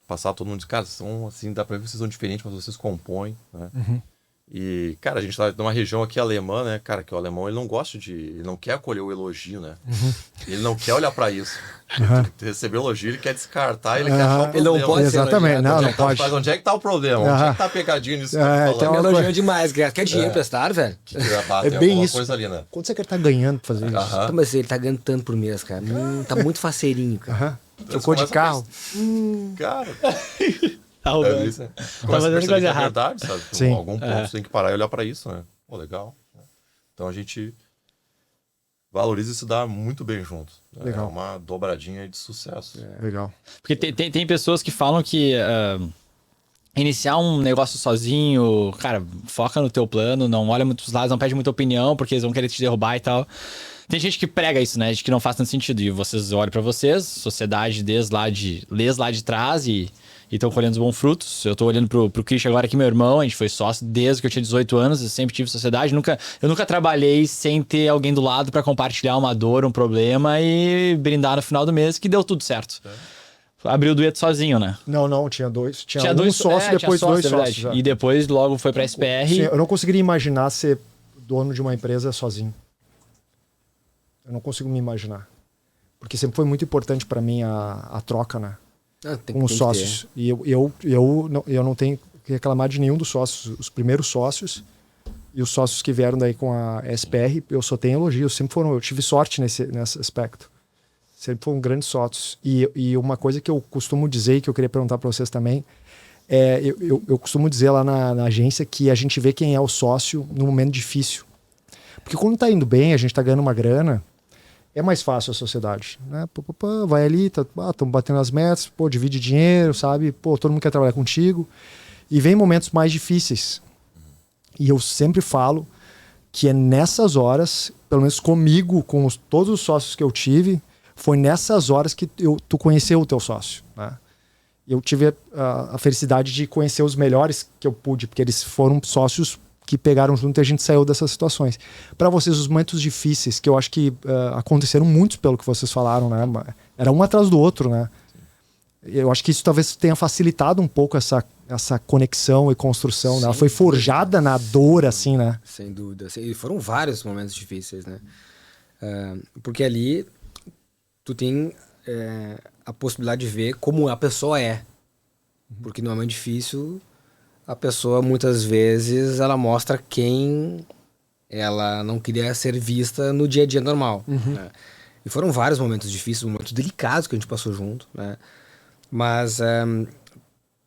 Passar todo mundo diz, cara, são assim, dá pra ver que vocês são diferentes, mas vocês compõem, né? E, cara, a gente tá numa região aqui alemã, né, cara, que o alemão, ele não gosta ele não quer acolher o elogio, né? Ele não quer olhar pra isso. Receber elogio, ele quer descartar, ele quer achar o problema. Ele não pode ser Exatamente, elogiado. não pode. Mas onde é que tá o problema? Onde é que tá a pegadinha nisso que É, eu tô então, falando? Elogiou demais, quer dinheiro emprestado, velho. É bem isso. Coisa ali, né? Quanto você quer estar ganhando pra fazer isso? Aham. Mas ele tá ganhando tanto por mês, cara. Tá muito faceirinho, cara. Aham. Trocou de carro. Cara, Tá roubando. isso. Tá Começa a fazendo perceber coisa que é errada. verdade, sabe? Sim. Em algum ponto você tem que parar e olhar pra isso, né? Pô, legal. Então a gente valoriza e se dá muito bem juntos. Legal. É uma dobradinha de sucesso. Legal. Porque tem pessoas que falam que iniciar um negócio sozinho, cara, foca no teu plano, não olha muitos lados, não pede muita opinião, porque eles vão querer te derrubar e tal. Tem gente que prega isso, né? De que não faz tanto sentido. E vocês olham pra vocês, sociedade desde lá de trás e estão colhendo os bons frutos. Eu tô olhando pro Christian agora aqui, meu irmão, a gente foi sócio desde que eu tinha 18 anos, eu sempre tive sociedade. Eu nunca trabalhei sem ter alguém do lado pra compartilhar uma dor, um problema e brindar no final do mês, que deu tudo certo. Abriu o dueto sozinho, né? Não, tinha dois. Tinha um dois sócio, tinha depois sócio, dois é verdade. sócios. E depois logo foi pra SPR. Sim, eu não conseguiria imaginar ser dono de uma empresa sozinho. Eu não consigo me imaginar. Porque sempre foi muito importante para mim a troca, né? Com os sócios. E eu não tenho que reclamar de nenhum dos sócios. Os primeiros sócios e os sócios que vieram daí com a SPR, eu só tenho elogios. Eu tive sorte nesse aspecto. Sempre foram grandes sócios. E uma coisa que eu costumo dizer e que eu queria perguntar para vocês também, eu costumo dizer lá na agência que a gente vê quem é o sócio no momento difícil. Porque quando tá indo bem, a gente tá ganhando uma grana, é mais fácil a sociedade, né? Vai ali, estamos batendo as metas, divide dinheiro, sabe? Todo mundo quer trabalhar contigo. E vem momentos mais difíceis. E eu sempre falo que é nessas horas, pelo menos comigo, com todos os sócios que eu tive, foi nessas horas que tu conheceu o teu sócio, né? Eu tive a felicidade de conhecer os melhores que eu pude, porque eles foram sócios que pegaram junto e a gente saiu dessas situações. Para vocês, os momentos difíceis, que eu acho que aconteceram muitos pelo que vocês falaram, né? Era um atrás do outro, né? Eu acho que isso talvez tenha facilitado um pouco essa conexão e construção, né? Ela foi forjada na dor, assim, né? Sem dúvida. E foram vários momentos difíceis, né? Porque ali tu tem a possibilidade de ver como a pessoa é. Porque no momento difícil, a pessoa muitas vezes ela mostra quem ela não queria ser vista no dia a dia normal. Né? E foram vários momentos difíceis, momentos delicados que a gente passou junto, né? Mas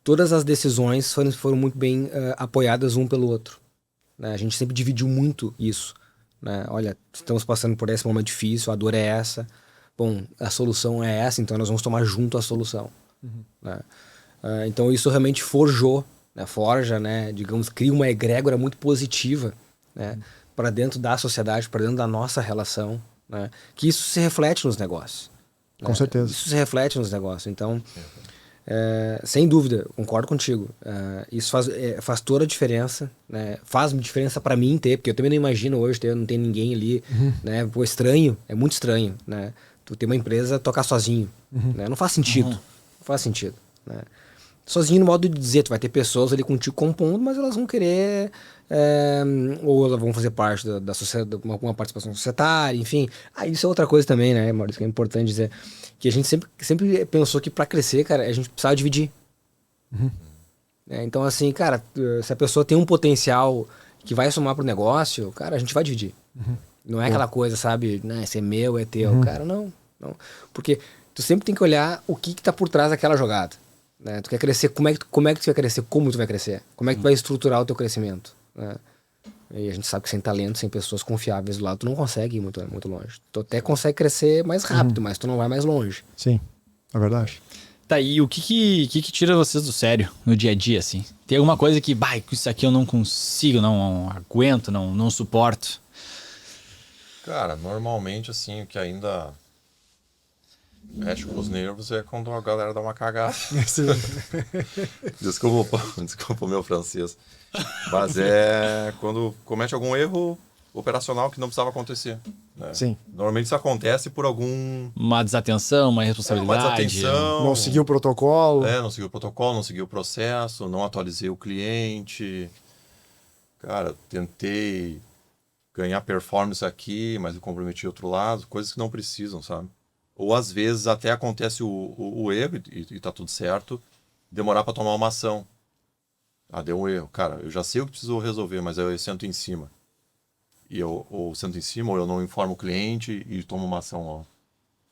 todas as decisões foram muito bem apoiadas um pelo outro. Né? A gente sempre dividiu muito isso. Né? Olha, estamos passando por esse momento difícil, a dor é essa. Bom, a solução é essa, então nós vamos tomar junto a solução. Né? Então isso realmente forjou, né? Forja, né? Digamos, cria uma egrégora muito positiva, né? Para dentro da sociedade, para dentro da nossa relação, né? Que isso se reflete nos negócios. Com né? certeza. Isso se reflete nos negócios. Então, sem dúvida, concordo contigo. Isso faz toda a diferença, né? Faz diferença para mim ter, porque eu também não imagino hoje não ter ninguém ali, né? Pô, estranho, é muito estranho, né? Tu ter uma empresa tocar sozinho, né? Não faz sentido, não faz sentido, né? Sozinho no modo de dizer, tu vai ter pessoas ali contigo compondo, mas elas vão querer ou elas vão fazer parte da sociedade, uma participação societária, enfim. Isso é outra coisa também, né, Maurício, que é importante dizer, que a gente sempre pensou que para crescer, cara, a gente precisava dividir. Então assim, cara, se a pessoa tem um potencial que vai somar pro negócio, cara, a gente vai dividir. Não é aquela coisa, sabe, né, esse é meu, é teu, cara, não. Porque tu sempre tem que olhar o que tá por trás daquela jogada. Né? Tu quer crescer, como é que tu vai crescer, como tu vai crescer, como é que tu vai estruturar o teu crescimento, né? E a gente sabe que sem talento, sem pessoas confiáveis do lado, tu não consegue ir muito longe. Tu até consegue crescer mais rápido, mas tu não vai mais longe. Sim, é verdade. Tá, e o que tira vocês do sério no dia a dia, assim? Tem alguma coisa que, isso aqui eu não consigo, não aguento, não suporto? Cara, normalmente, assim, o que ainda mexe com os nervos é quando a galera dá uma cagada. Desculpa o meu francês. Mas é quando comete algum erro operacional que não precisava acontecer. Né? Sim. Normalmente isso acontece por uma desatenção, uma irresponsabilidade. Não seguiu o protocolo. Não seguiu o protocolo, não seguiu o processo, não atualizei o cliente. Cara, eu tentei ganhar performance aqui, mas eu comprometi outro lado, coisas que não precisam, sabe? Ou às vezes até acontece o erro e tá tudo certo, demorar para tomar uma ação. Ah, deu um erro. Cara, eu já sei o que preciso resolver, mas eu sento em cima. E eu ou sento em cima, ou eu não informo o cliente e tomo uma ação logo.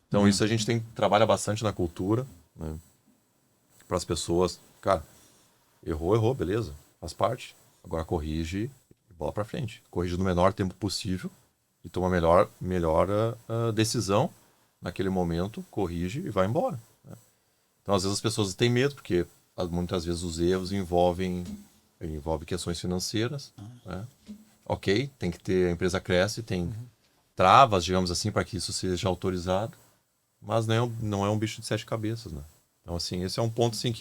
Então isso a gente trabalha bastante na cultura, né? Para as pessoas, cara, errou, beleza, faz parte. Agora corrige e bola para frente. Corrige no menor tempo possível e toma a melhor decisão naquele momento, corrige e vai embora, né? Então às vezes as pessoas têm medo, porque muitas vezes os erros envolvem questões financeiras, né? Ok, tem que ter, a empresa cresce, tem travas, digamos assim, para que isso seja autorizado, mas não é um bicho de 7 cabeças, né? Então, assim, esse é um ponto, assim,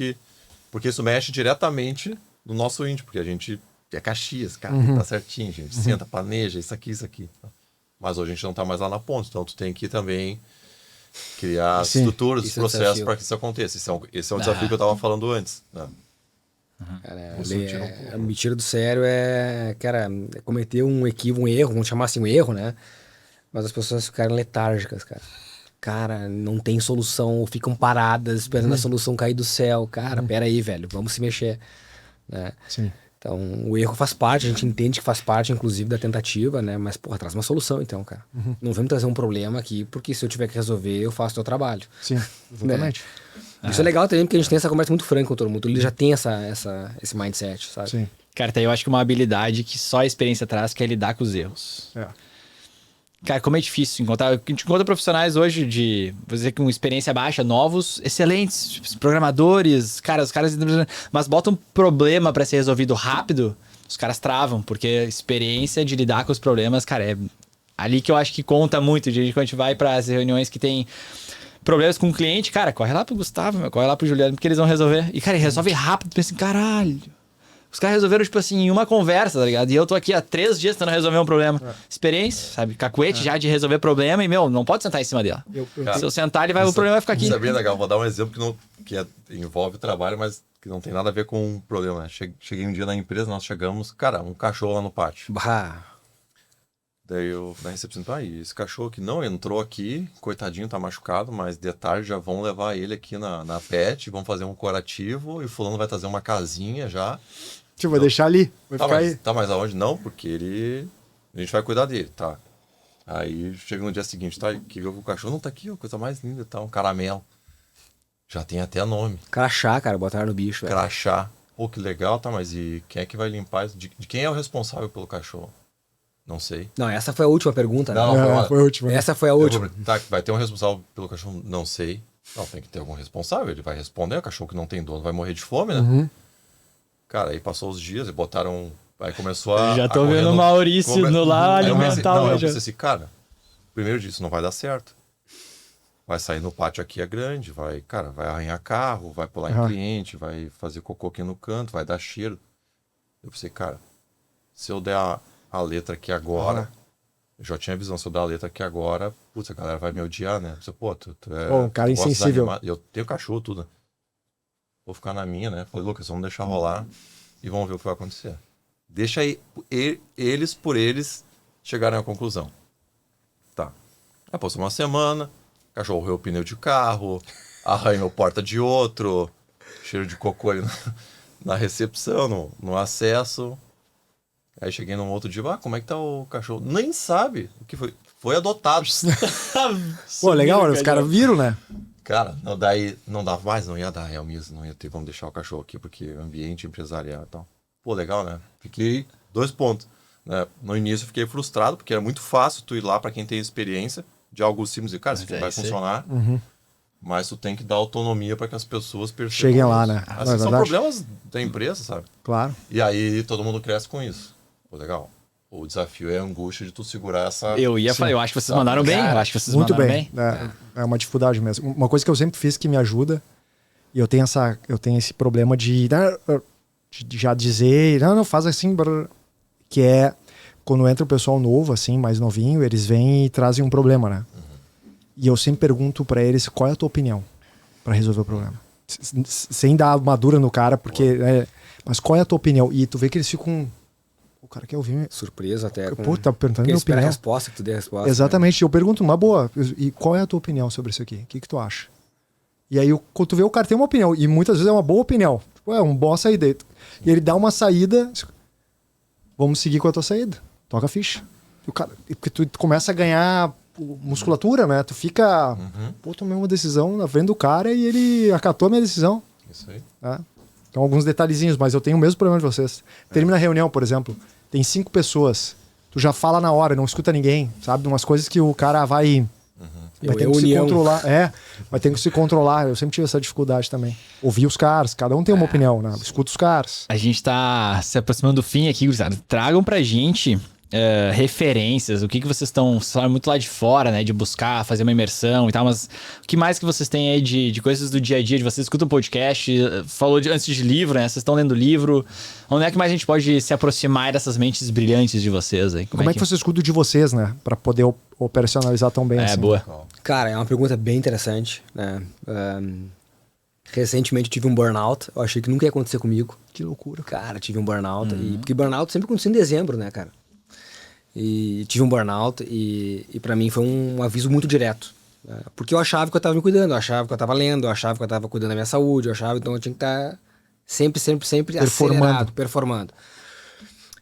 porque isso mexe diretamente no nosso índio, porque a gente é Caxias, cara, tá certinho, a gente senta, planeja, isso aqui. Mas hoje a gente não tá mais lá na ponta, então tu tem que também criar estruturas, processos para que isso aconteça. Esse é o desafio que eu tava falando antes, né? Cara, me tira do sério cara, cometer um equívoco, um erro, vamos chamar assim um erro, né? Mas as pessoas ficaram letárgicas, cara. Cara, não tem solução, ficam paradas esperando a solução cair do céu. Cara, pera aí, velho, vamos se mexer, né? Sim. Então, o erro faz parte, a gente entende que faz parte, inclusive, da tentativa, né? Mas, porra, traz uma solução, então, cara. Não vem me trazer um problema aqui, porque se eu tiver que resolver, eu faço o meu trabalho. Sim, exatamente. Isso é legal também, porque a gente tem essa conversa muito franca com todo mundo. Ele já tem esse mindset, sabe? Sim. Cara, eu acho que uma habilidade que só a experiência traz, que é lidar com os erros. É. Cara, como é difícil encontrar. A gente encontra profissionais hoje vou dizer que uma experiência baixa, novos, excelentes, tipo, programadores, cara, os caras. Mas botam um problema pra ser resolvido rápido, os caras travam, porque a experiência de lidar com os problemas, cara, é ali que eu acho que conta muito. Quando a gente vai pras reuniões que tem problemas com o cliente, cara, corre lá pro Gustavo, corre lá pro Juliano, porque eles vão resolver. E, cara, resolve rápido, tu pensa assim, caralho. Os caras resolveram, tipo assim, em uma conversa, tá ligado? E eu tô aqui há 3 dias tentando resolver um problema. Experiência, sabe? Cacuete já de resolver problema e, não pode sentar em cima dela. Se eu sentar, o problema vai ficar aqui. Sabia, legal. Vou dar um exemplo que envolve trabalho, mas que não tem nada a ver com o problema, né? Cheguei um dia na empresa, nós chegamos, cara, um cachorro lá no pátio. Bah. Daí eu, na recepção, esse cachorro que não entrou aqui, coitadinho, tá machucado, mas de tarde já vão levar ele aqui na pet, vão fazer um curativo e o fulano vai trazer uma casinha já. Vai deixar ali, vai ficar aí. Tá, mas aonde? Não, porque a gente vai cuidar dele, tá? Aí chega no dia seguinte, tá? Que o cachorro não tá aqui, ó, coisa mais linda, tá? Um caramelo. Já tem até nome. Crachá, cara, botaram no bicho. Crachá. Pô, que legal, tá? Mas e quem é que vai limpar isso? De quem é o responsável pelo cachorro? Não sei. Não, essa foi a última pergunta, né? Não, foi a última. Essa foi a última. Tá, vai ter um responsável pelo cachorro? Não sei. Não, tem que ter algum responsável, ele vai responder, o cachorro que não tem dono vai morrer de fome, né? Cara, aí passou os dias e botaram... Aí começou a... Já tô vendo o Maurício no lá alimentar. Eu pensei assim, cara, primeiro disso não vai dar certo. Vai sair no pátio aqui é grande, vai arranhar carro, vai pular em cliente, vai fazer cocô aqui no canto, vai dar cheiro. Eu pensei, cara, se eu der a letra aqui agora... Eu já tinha visão, se eu dar a letra aqui agora, putz, a galera vai me odiar, né? Você, pô, tu é... um cara insensível. Eu tenho cachorro, tudo. Vou ficar na minha, né? Falei, Lucas, vamos deixar rolar e vamos ver o que vai acontecer. Deixa aí eles por eles chegarem à conclusão. Tá. Aí passou uma semana, cachorro roeu o pneu de carro, arranhou porta de outro, cheiro de cocô ali na recepção, no acesso. Aí cheguei num outro dia, como é que tá o cachorro? Nem sabe o que foi. Foi adotado. Pô, legal, os caras viram, né? Cara, daí não dava mais, não ia dar real mesmo, não ia ter como deixar o cachorro aqui, porque ambiente empresarial e tal. Pô, legal, né? Fiquei 2 pontos. Né? No início eu fiquei frustrado, porque era muito fácil tu ir lá pra quem tem experiência de algo simples e, cara, isso aqui vai funcionar. Mas tu tem que dar autonomia para que as pessoas percebam. Cheguem lá, né? Assim, são problemas da empresa, sabe? Claro. E aí todo mundo cresce com isso. Pô, legal. O desafio é a angústia de tu segurar essa... Eu acho que vocês mandaram bem. Eu acho que vocês muito mandaram bem. É uma dificuldade mesmo. Uma coisa que eu sempre fiz que me ajuda, e eu tenho esse problema de já dizer, não, faz assim, que é quando entra o pessoal novo, assim, mais novinho, eles vêm e trazem um problema, né? E eu sempre pergunto pra eles, qual é a tua opinião pra resolver o problema? Sem dar uma dura no cara, porque... mas qual é a tua opinião? E tu vê que eles ficam O cara quer ouvir. Surpreso até. Pô, tá perguntando Porque minha espera a opinião. resposta, que tu dê a resposta. Exatamente. Eu pergunto, uma boa. E qual é a tua opinião sobre isso aqui? O que tu acha? E aí, quando tu vê, o cara tem uma opinião. E muitas vezes é uma boa opinião. Tipo, é uma boa saída. E ele dá uma saída. Vamos seguir com a tua saída. Toca a ficha. E o cara, porque tu começa a ganhar musculatura, né? Tu fica... Pô, tomei uma decisão na frente do cara e ele acatou a minha decisão. Isso aí. Tá? Então, alguns detalhezinhos, mas eu tenho o mesmo problema de vocês. Termina a reunião, por exemplo, tem 5 pessoas. Tu já fala na hora, não escuta ninguém, sabe? Umas coisas que o cara vai ter que se controlar. Vai ter que se controlar. Eu sempre tive essa dificuldade também. Ouvir os caras, cada um tem uma opinião, né? Escuta os caras. A gente tá se aproximando do fim aqui, gurizada. Tragam pra gente referências, o que vocês estão muito lá de fora, né? De buscar, fazer uma imersão e tal, mas o que mais que vocês têm aí de coisas do dia a dia, de vocês escutam podcast, falou antes de livro, né? Vocês estão lendo livro. Onde é que mais a gente pode se aproximar dessas mentes brilhantes de vocês aí? Como é que você escuta de vocês, né? Pra poder operacionalizar tão bem assim. Boa. Cara, é uma pergunta bem interessante, né? Recentemente eu tive um burnout. Eu achei que nunca ia acontecer comigo. Que loucura. Cara, tive um burnout. Porque burnout sempre acontece em dezembro, né, cara? E tive um burnout e pra mim foi um aviso muito direto. Né? Porque eu achava que eu tava me cuidando, eu achava que eu tava lendo, eu achava que eu tava cuidando da minha saúde, então eu tinha que estar sempre acelerado, performando.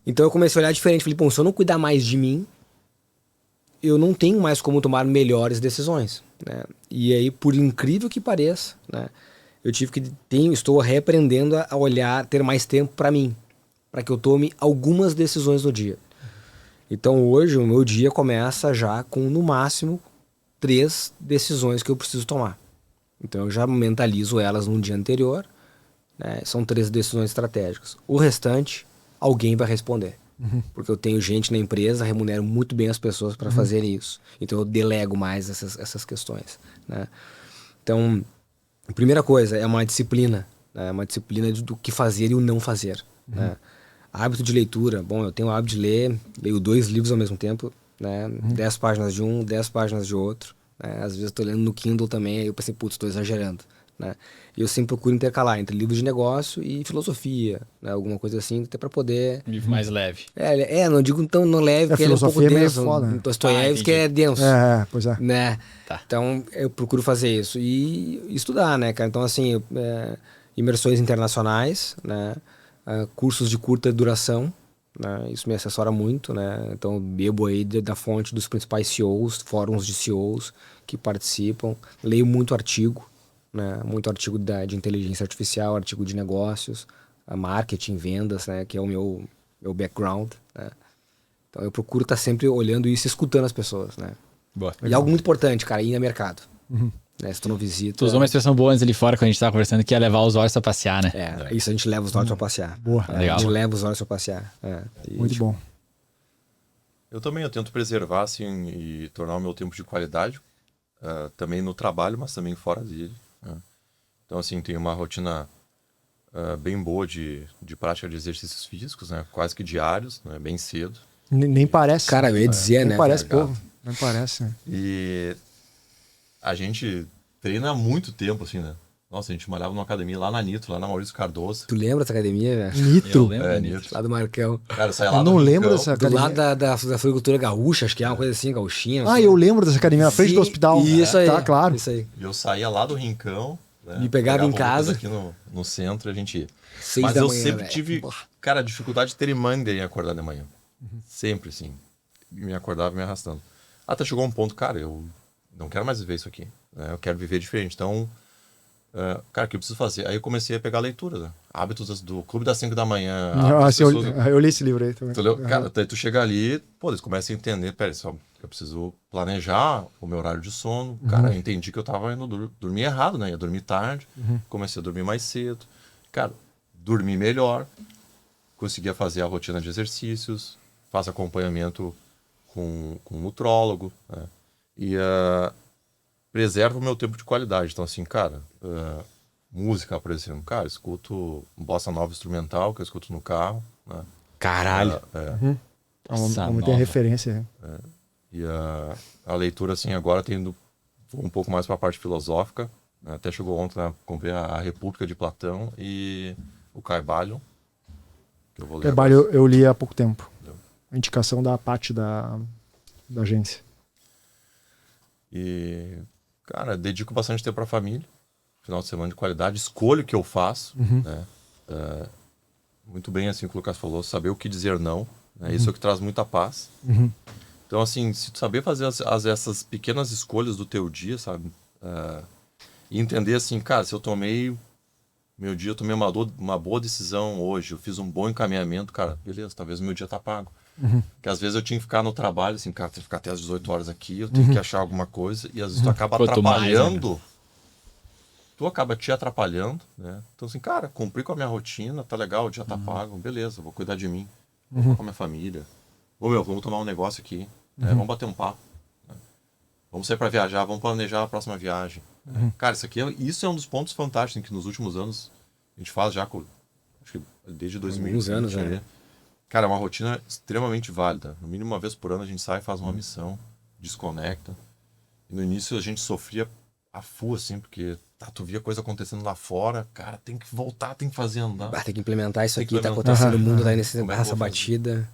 Então eu comecei a olhar diferente. Falei, bom, se eu não cuidar mais de mim, eu não tenho mais como tomar melhores decisões. Né? E aí, por incrível que pareça, né, eu estou reaprendendo a olhar, ter mais tempo pra mim, para que eu tome algumas decisões no dia. Então hoje o meu dia começa já com no máximo 3 decisões que eu preciso tomar. Então eu já mentalizo elas no dia anterior, né? São 3 decisões estratégicas. O restante, alguém vai responder. Porque eu tenho gente na empresa, remunero muito bem as pessoas para fazerem isso. Então eu delego mais essas questões. Né? Então, a primeira coisa é uma disciplina. Né? Uma disciplina do que fazer e o não fazer. Né? Hábito de leitura. Bom, eu tenho o hábito de leio 2 livros ao mesmo tempo, né? 10 páginas de um, 10 páginas de outro. Né? Às vezes eu tô lendo no Kindle também, aí eu pensei, putz, tô exagerando. Né? E eu sempre procuro intercalar entre livros de negócio e filosofia, né? Alguma coisa assim, até para poder... Livro mais leve. Não digo tão não leve, porque ele é um pouco denso. Dostoiévski é denso. Pois é. Né? Tá. Então eu procuro fazer isso e estudar, né, cara? Então assim, imersões internacionais, né? Cursos de curta duração, né? Isso me assessora muito, né? Então eu bebo aí da fonte dos principais CEOs, fóruns de CEOs que participam, leio muito artigo, né? Muito artigo de inteligência artificial, artigo de negócios, marketing, vendas, né? Que é o meu background, né? Então eu procuro estar sempre olhando isso e escutando as pessoas, né? Boa. E algo muito importante, cara, ir no mercado. Né? Se tu não visita... Tu usou uma expressão boa antes ali fora, quando a gente tava conversando, que é levar os olhos pra passear, né? Isso a gente leva os olhos pra passear. Boa. Legal. A gente leva os olhos pra passear. Muito bom. Eu tento preservar, assim, e tornar o meu tempo de qualidade, também no trabalho, mas também fora dele. Né? Então, assim, tenho uma rotina bem boa de prática de exercícios físicos, né? Quase que diários, né? Bem cedo. Nem parece. Cara, eu ia dizer, nem né? parece, cara? pô. Nem parece, né? E a gente treina há muito tempo, assim, né? Nossa, a gente malhava numa academia lá na Nitro, lá na Maurício Cardoso. Tu lembra dessa academia, velho? Nitro. Nitro. Lá do Marcão. Cara, saia lá Eu não do lembro Rincão. dessa Do academia. lado da floricultura gaúcha, acho que é uma coisa assim, gauchinha. Ah, eu lembro dessa academia, na frente do hospital. Isso aí. Tá, claro. Isso aí. E eu saía lá do Rincão, né? Me pegava em casa. aqui no centro e a gente ia. 6 Mas da eu manhã, sempre velho. tive, Porra. cara, dificuldade tremenda em acordar de manhã. Sempre, assim. Me acordava me arrastando. Até chegou um ponto, cara, eu não quero mais viver isso aqui. Né? Eu quero viver diferente. Então, cara, o que eu preciso fazer? Aí eu comecei a pegar a leitura, né? Hábitos do Clube das 5 da manhã. Nossa, eu li esse livro aí também. Tu leu? Cara, daí tu chega ali, pô, eles começam a entender, pera, só, eu preciso planejar o meu horário de sono. Cara, eu entendi que eu tava indo dormir errado, né? Ia dormir tarde, comecei a dormir mais cedo. Cara, dormi melhor, conseguia fazer a rotina de exercícios, faço acompanhamento com um nutrólogo, né? E preservo o meu tempo de qualidade. Então, assim, cara, música, por exemplo, cara, escuto bossa nova instrumental, que eu escuto no carro, né? Caralho. Vamos ter referência. E a leitura, assim, agora tendo um pouco mais para a parte filosófica, né? Até chegou ontem, né? Comprei a República de Platão e o Caibalion, Eu vou ler Trabalho agora. eu li há pouco tempo. Entendeu? A indicação da Paty da agência. E, cara, dedico bastante tempo pra família. Final de semana de qualidade. Escolho o que eu faço, né? Muito bem, assim, o que o Lucas falou. Saber o que dizer não. Né? Isso é o que traz muita paz. Então, assim, se tu saber fazer essas pequenas escolhas do teu dia, sabe? E entender, assim, cara, se eu tomei... Meu dia, eu tomei uma boa decisão hoje. Eu fiz um bom encaminhamento, cara. Beleza, talvez meu dia tá pago. Porque às vezes eu tinha que ficar no trabalho, assim, cara, tem que ficar até as 18 horas aqui, eu tenho que achar alguma coisa. E às vezes tu acaba Quanto mais, atrapalhando. Tu acaba te atrapalhando, né? Então, assim, cara, cumpri com a minha rotina, tá legal, o dia tá pago. Beleza, vou cuidar de mim. Vou ficar com a minha família. Vamos tomar um negócio aqui. Né? Vamos bater um papo. Né? Vamos sair pra viajar, vamos planejar a próxima viagem. Cara, isso é um dos pontos fantásticos que nos últimos anos a gente faz já, acho que desde 2020. Alguns anos, né? né? Cara, é uma rotina extremamente válida. No mínimo uma vez por ano a gente sai, faz uma missão, desconecta. E no início a gente sofria a full, assim, porque tu via coisa acontecendo lá fora, cara, tem que voltar, tem que fazer andar. Tem que implementar isso Tem que aqui, tá implementar. acontecendo, o mundo tá nessa Como é que eu vou fazer? batida.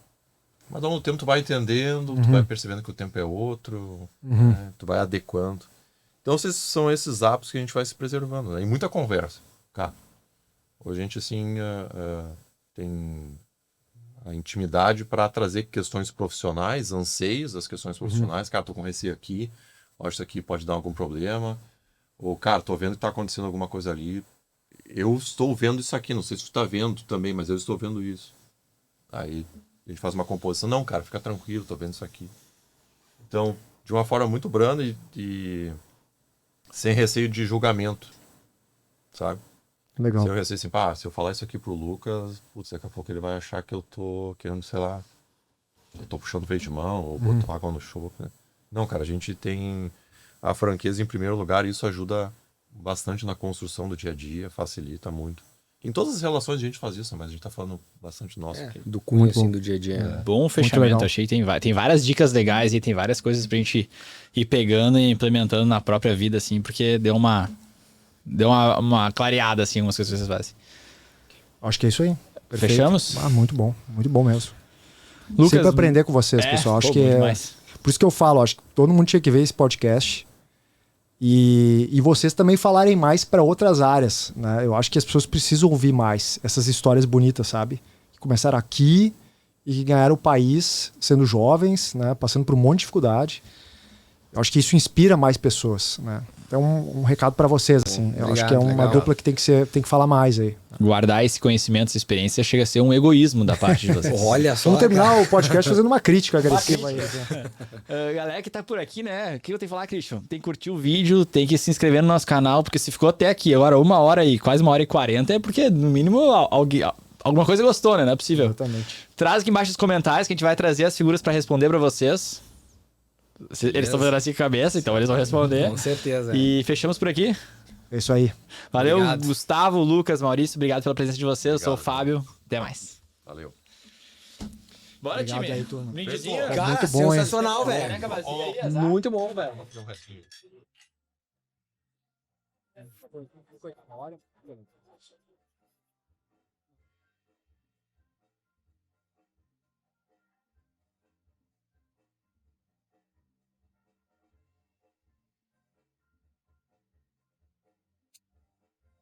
Mas ao mesmo tempo tu vai entendendo, tu vai percebendo que o tempo é outro, né? Tu vai adequando. Então são esses hábitos que a gente vai se preservando, né? E muita conversa, cara. Hoje a gente, assim, tem a intimidade para trazer questões profissionais, anseios das questões profissionais. Cara, tô com receio aqui, acho que isso aqui pode dar algum problema. Ou, cara, tô vendo que tá acontecendo alguma coisa ali. Eu estou vendo isso aqui, não sei se tu tá vendo também, mas eu estou vendo isso. Aí a gente faz uma composição. Não, cara, fica tranquilo, tô vendo isso aqui. Então, de uma forma muito branda e sem receio de julgamento, sabe? Legal. Se eu receio assim, se eu falar isso aqui pro Lucas, putz, daqui a pouco ele vai achar que eu tô querendo, sei lá, eu tô puxando freio de mão ou botar água no chope, né? Não, cara, a gente tem a franqueza em primeiro lugar e isso ajuda bastante na construção do dia a dia, facilita muito. Em todas as relações a gente faz isso, mas a gente tá falando bastante nosso aqui. Do cunho, assim, do dia a dia. Bom fechamento, legal. achei que tem várias dicas legais e tem várias coisas pra gente ir pegando e implementando na própria vida, assim, porque deu uma uma clareada, assim, umas coisas que vocês fazem. Acho que é isso aí. Perfeito. Fechamos? Muito bom mesmo. Lucas, Sempre aprender com vocês, pessoal. Acho que bom é... demais. Por isso que eu falo, acho que todo mundo tinha que ver esse podcast e vocês também falarem mais para outras áreas, né? Eu acho que as pessoas precisam ouvir mais essas histórias bonitas, sabe? Que começaram aqui e que ganharam o país sendo jovens, né? Passando por um monte de dificuldade. Eu acho que isso inspira mais pessoas, né? Então, um recado para vocês, assim. Eu acho que é uma legal. dupla que tem que falar mais aí. Guardar esse conhecimento, essa experiência chega a ser um egoísmo da parte de vocês. Olha só. Vamos terminar o podcast fazendo uma crítica agressiva aí. Galera que tá por aqui, né? O que eu tenho que falar, Christian? Tem que curtir o vídeo, tem que se inscrever no nosso canal, porque se ficou até aqui agora 1h e quase 1h40, é porque, no mínimo, alguma coisa gostou, né? Não é possível. Exatamente. Traz aqui embaixo nos comentários que a gente vai trazer as figuras pra responder pra vocês. Eles estão fazendo assim com a cabeça, então eles vão responder. Com certeza. E fechamos por aqui. É isso aí. Valeu, Obrigado. Gustavo, Lucas, Maurício, obrigado pela presença de vocês. Eu sou o Fábio. Até mais. Valeu. Bora, Obrigado time. aí, turma. Brindezinho. Cara, Muito bom, hein? sensacional, velho. Caneca vazia aí, azar. Muito bom, velho. Fazer um restinho.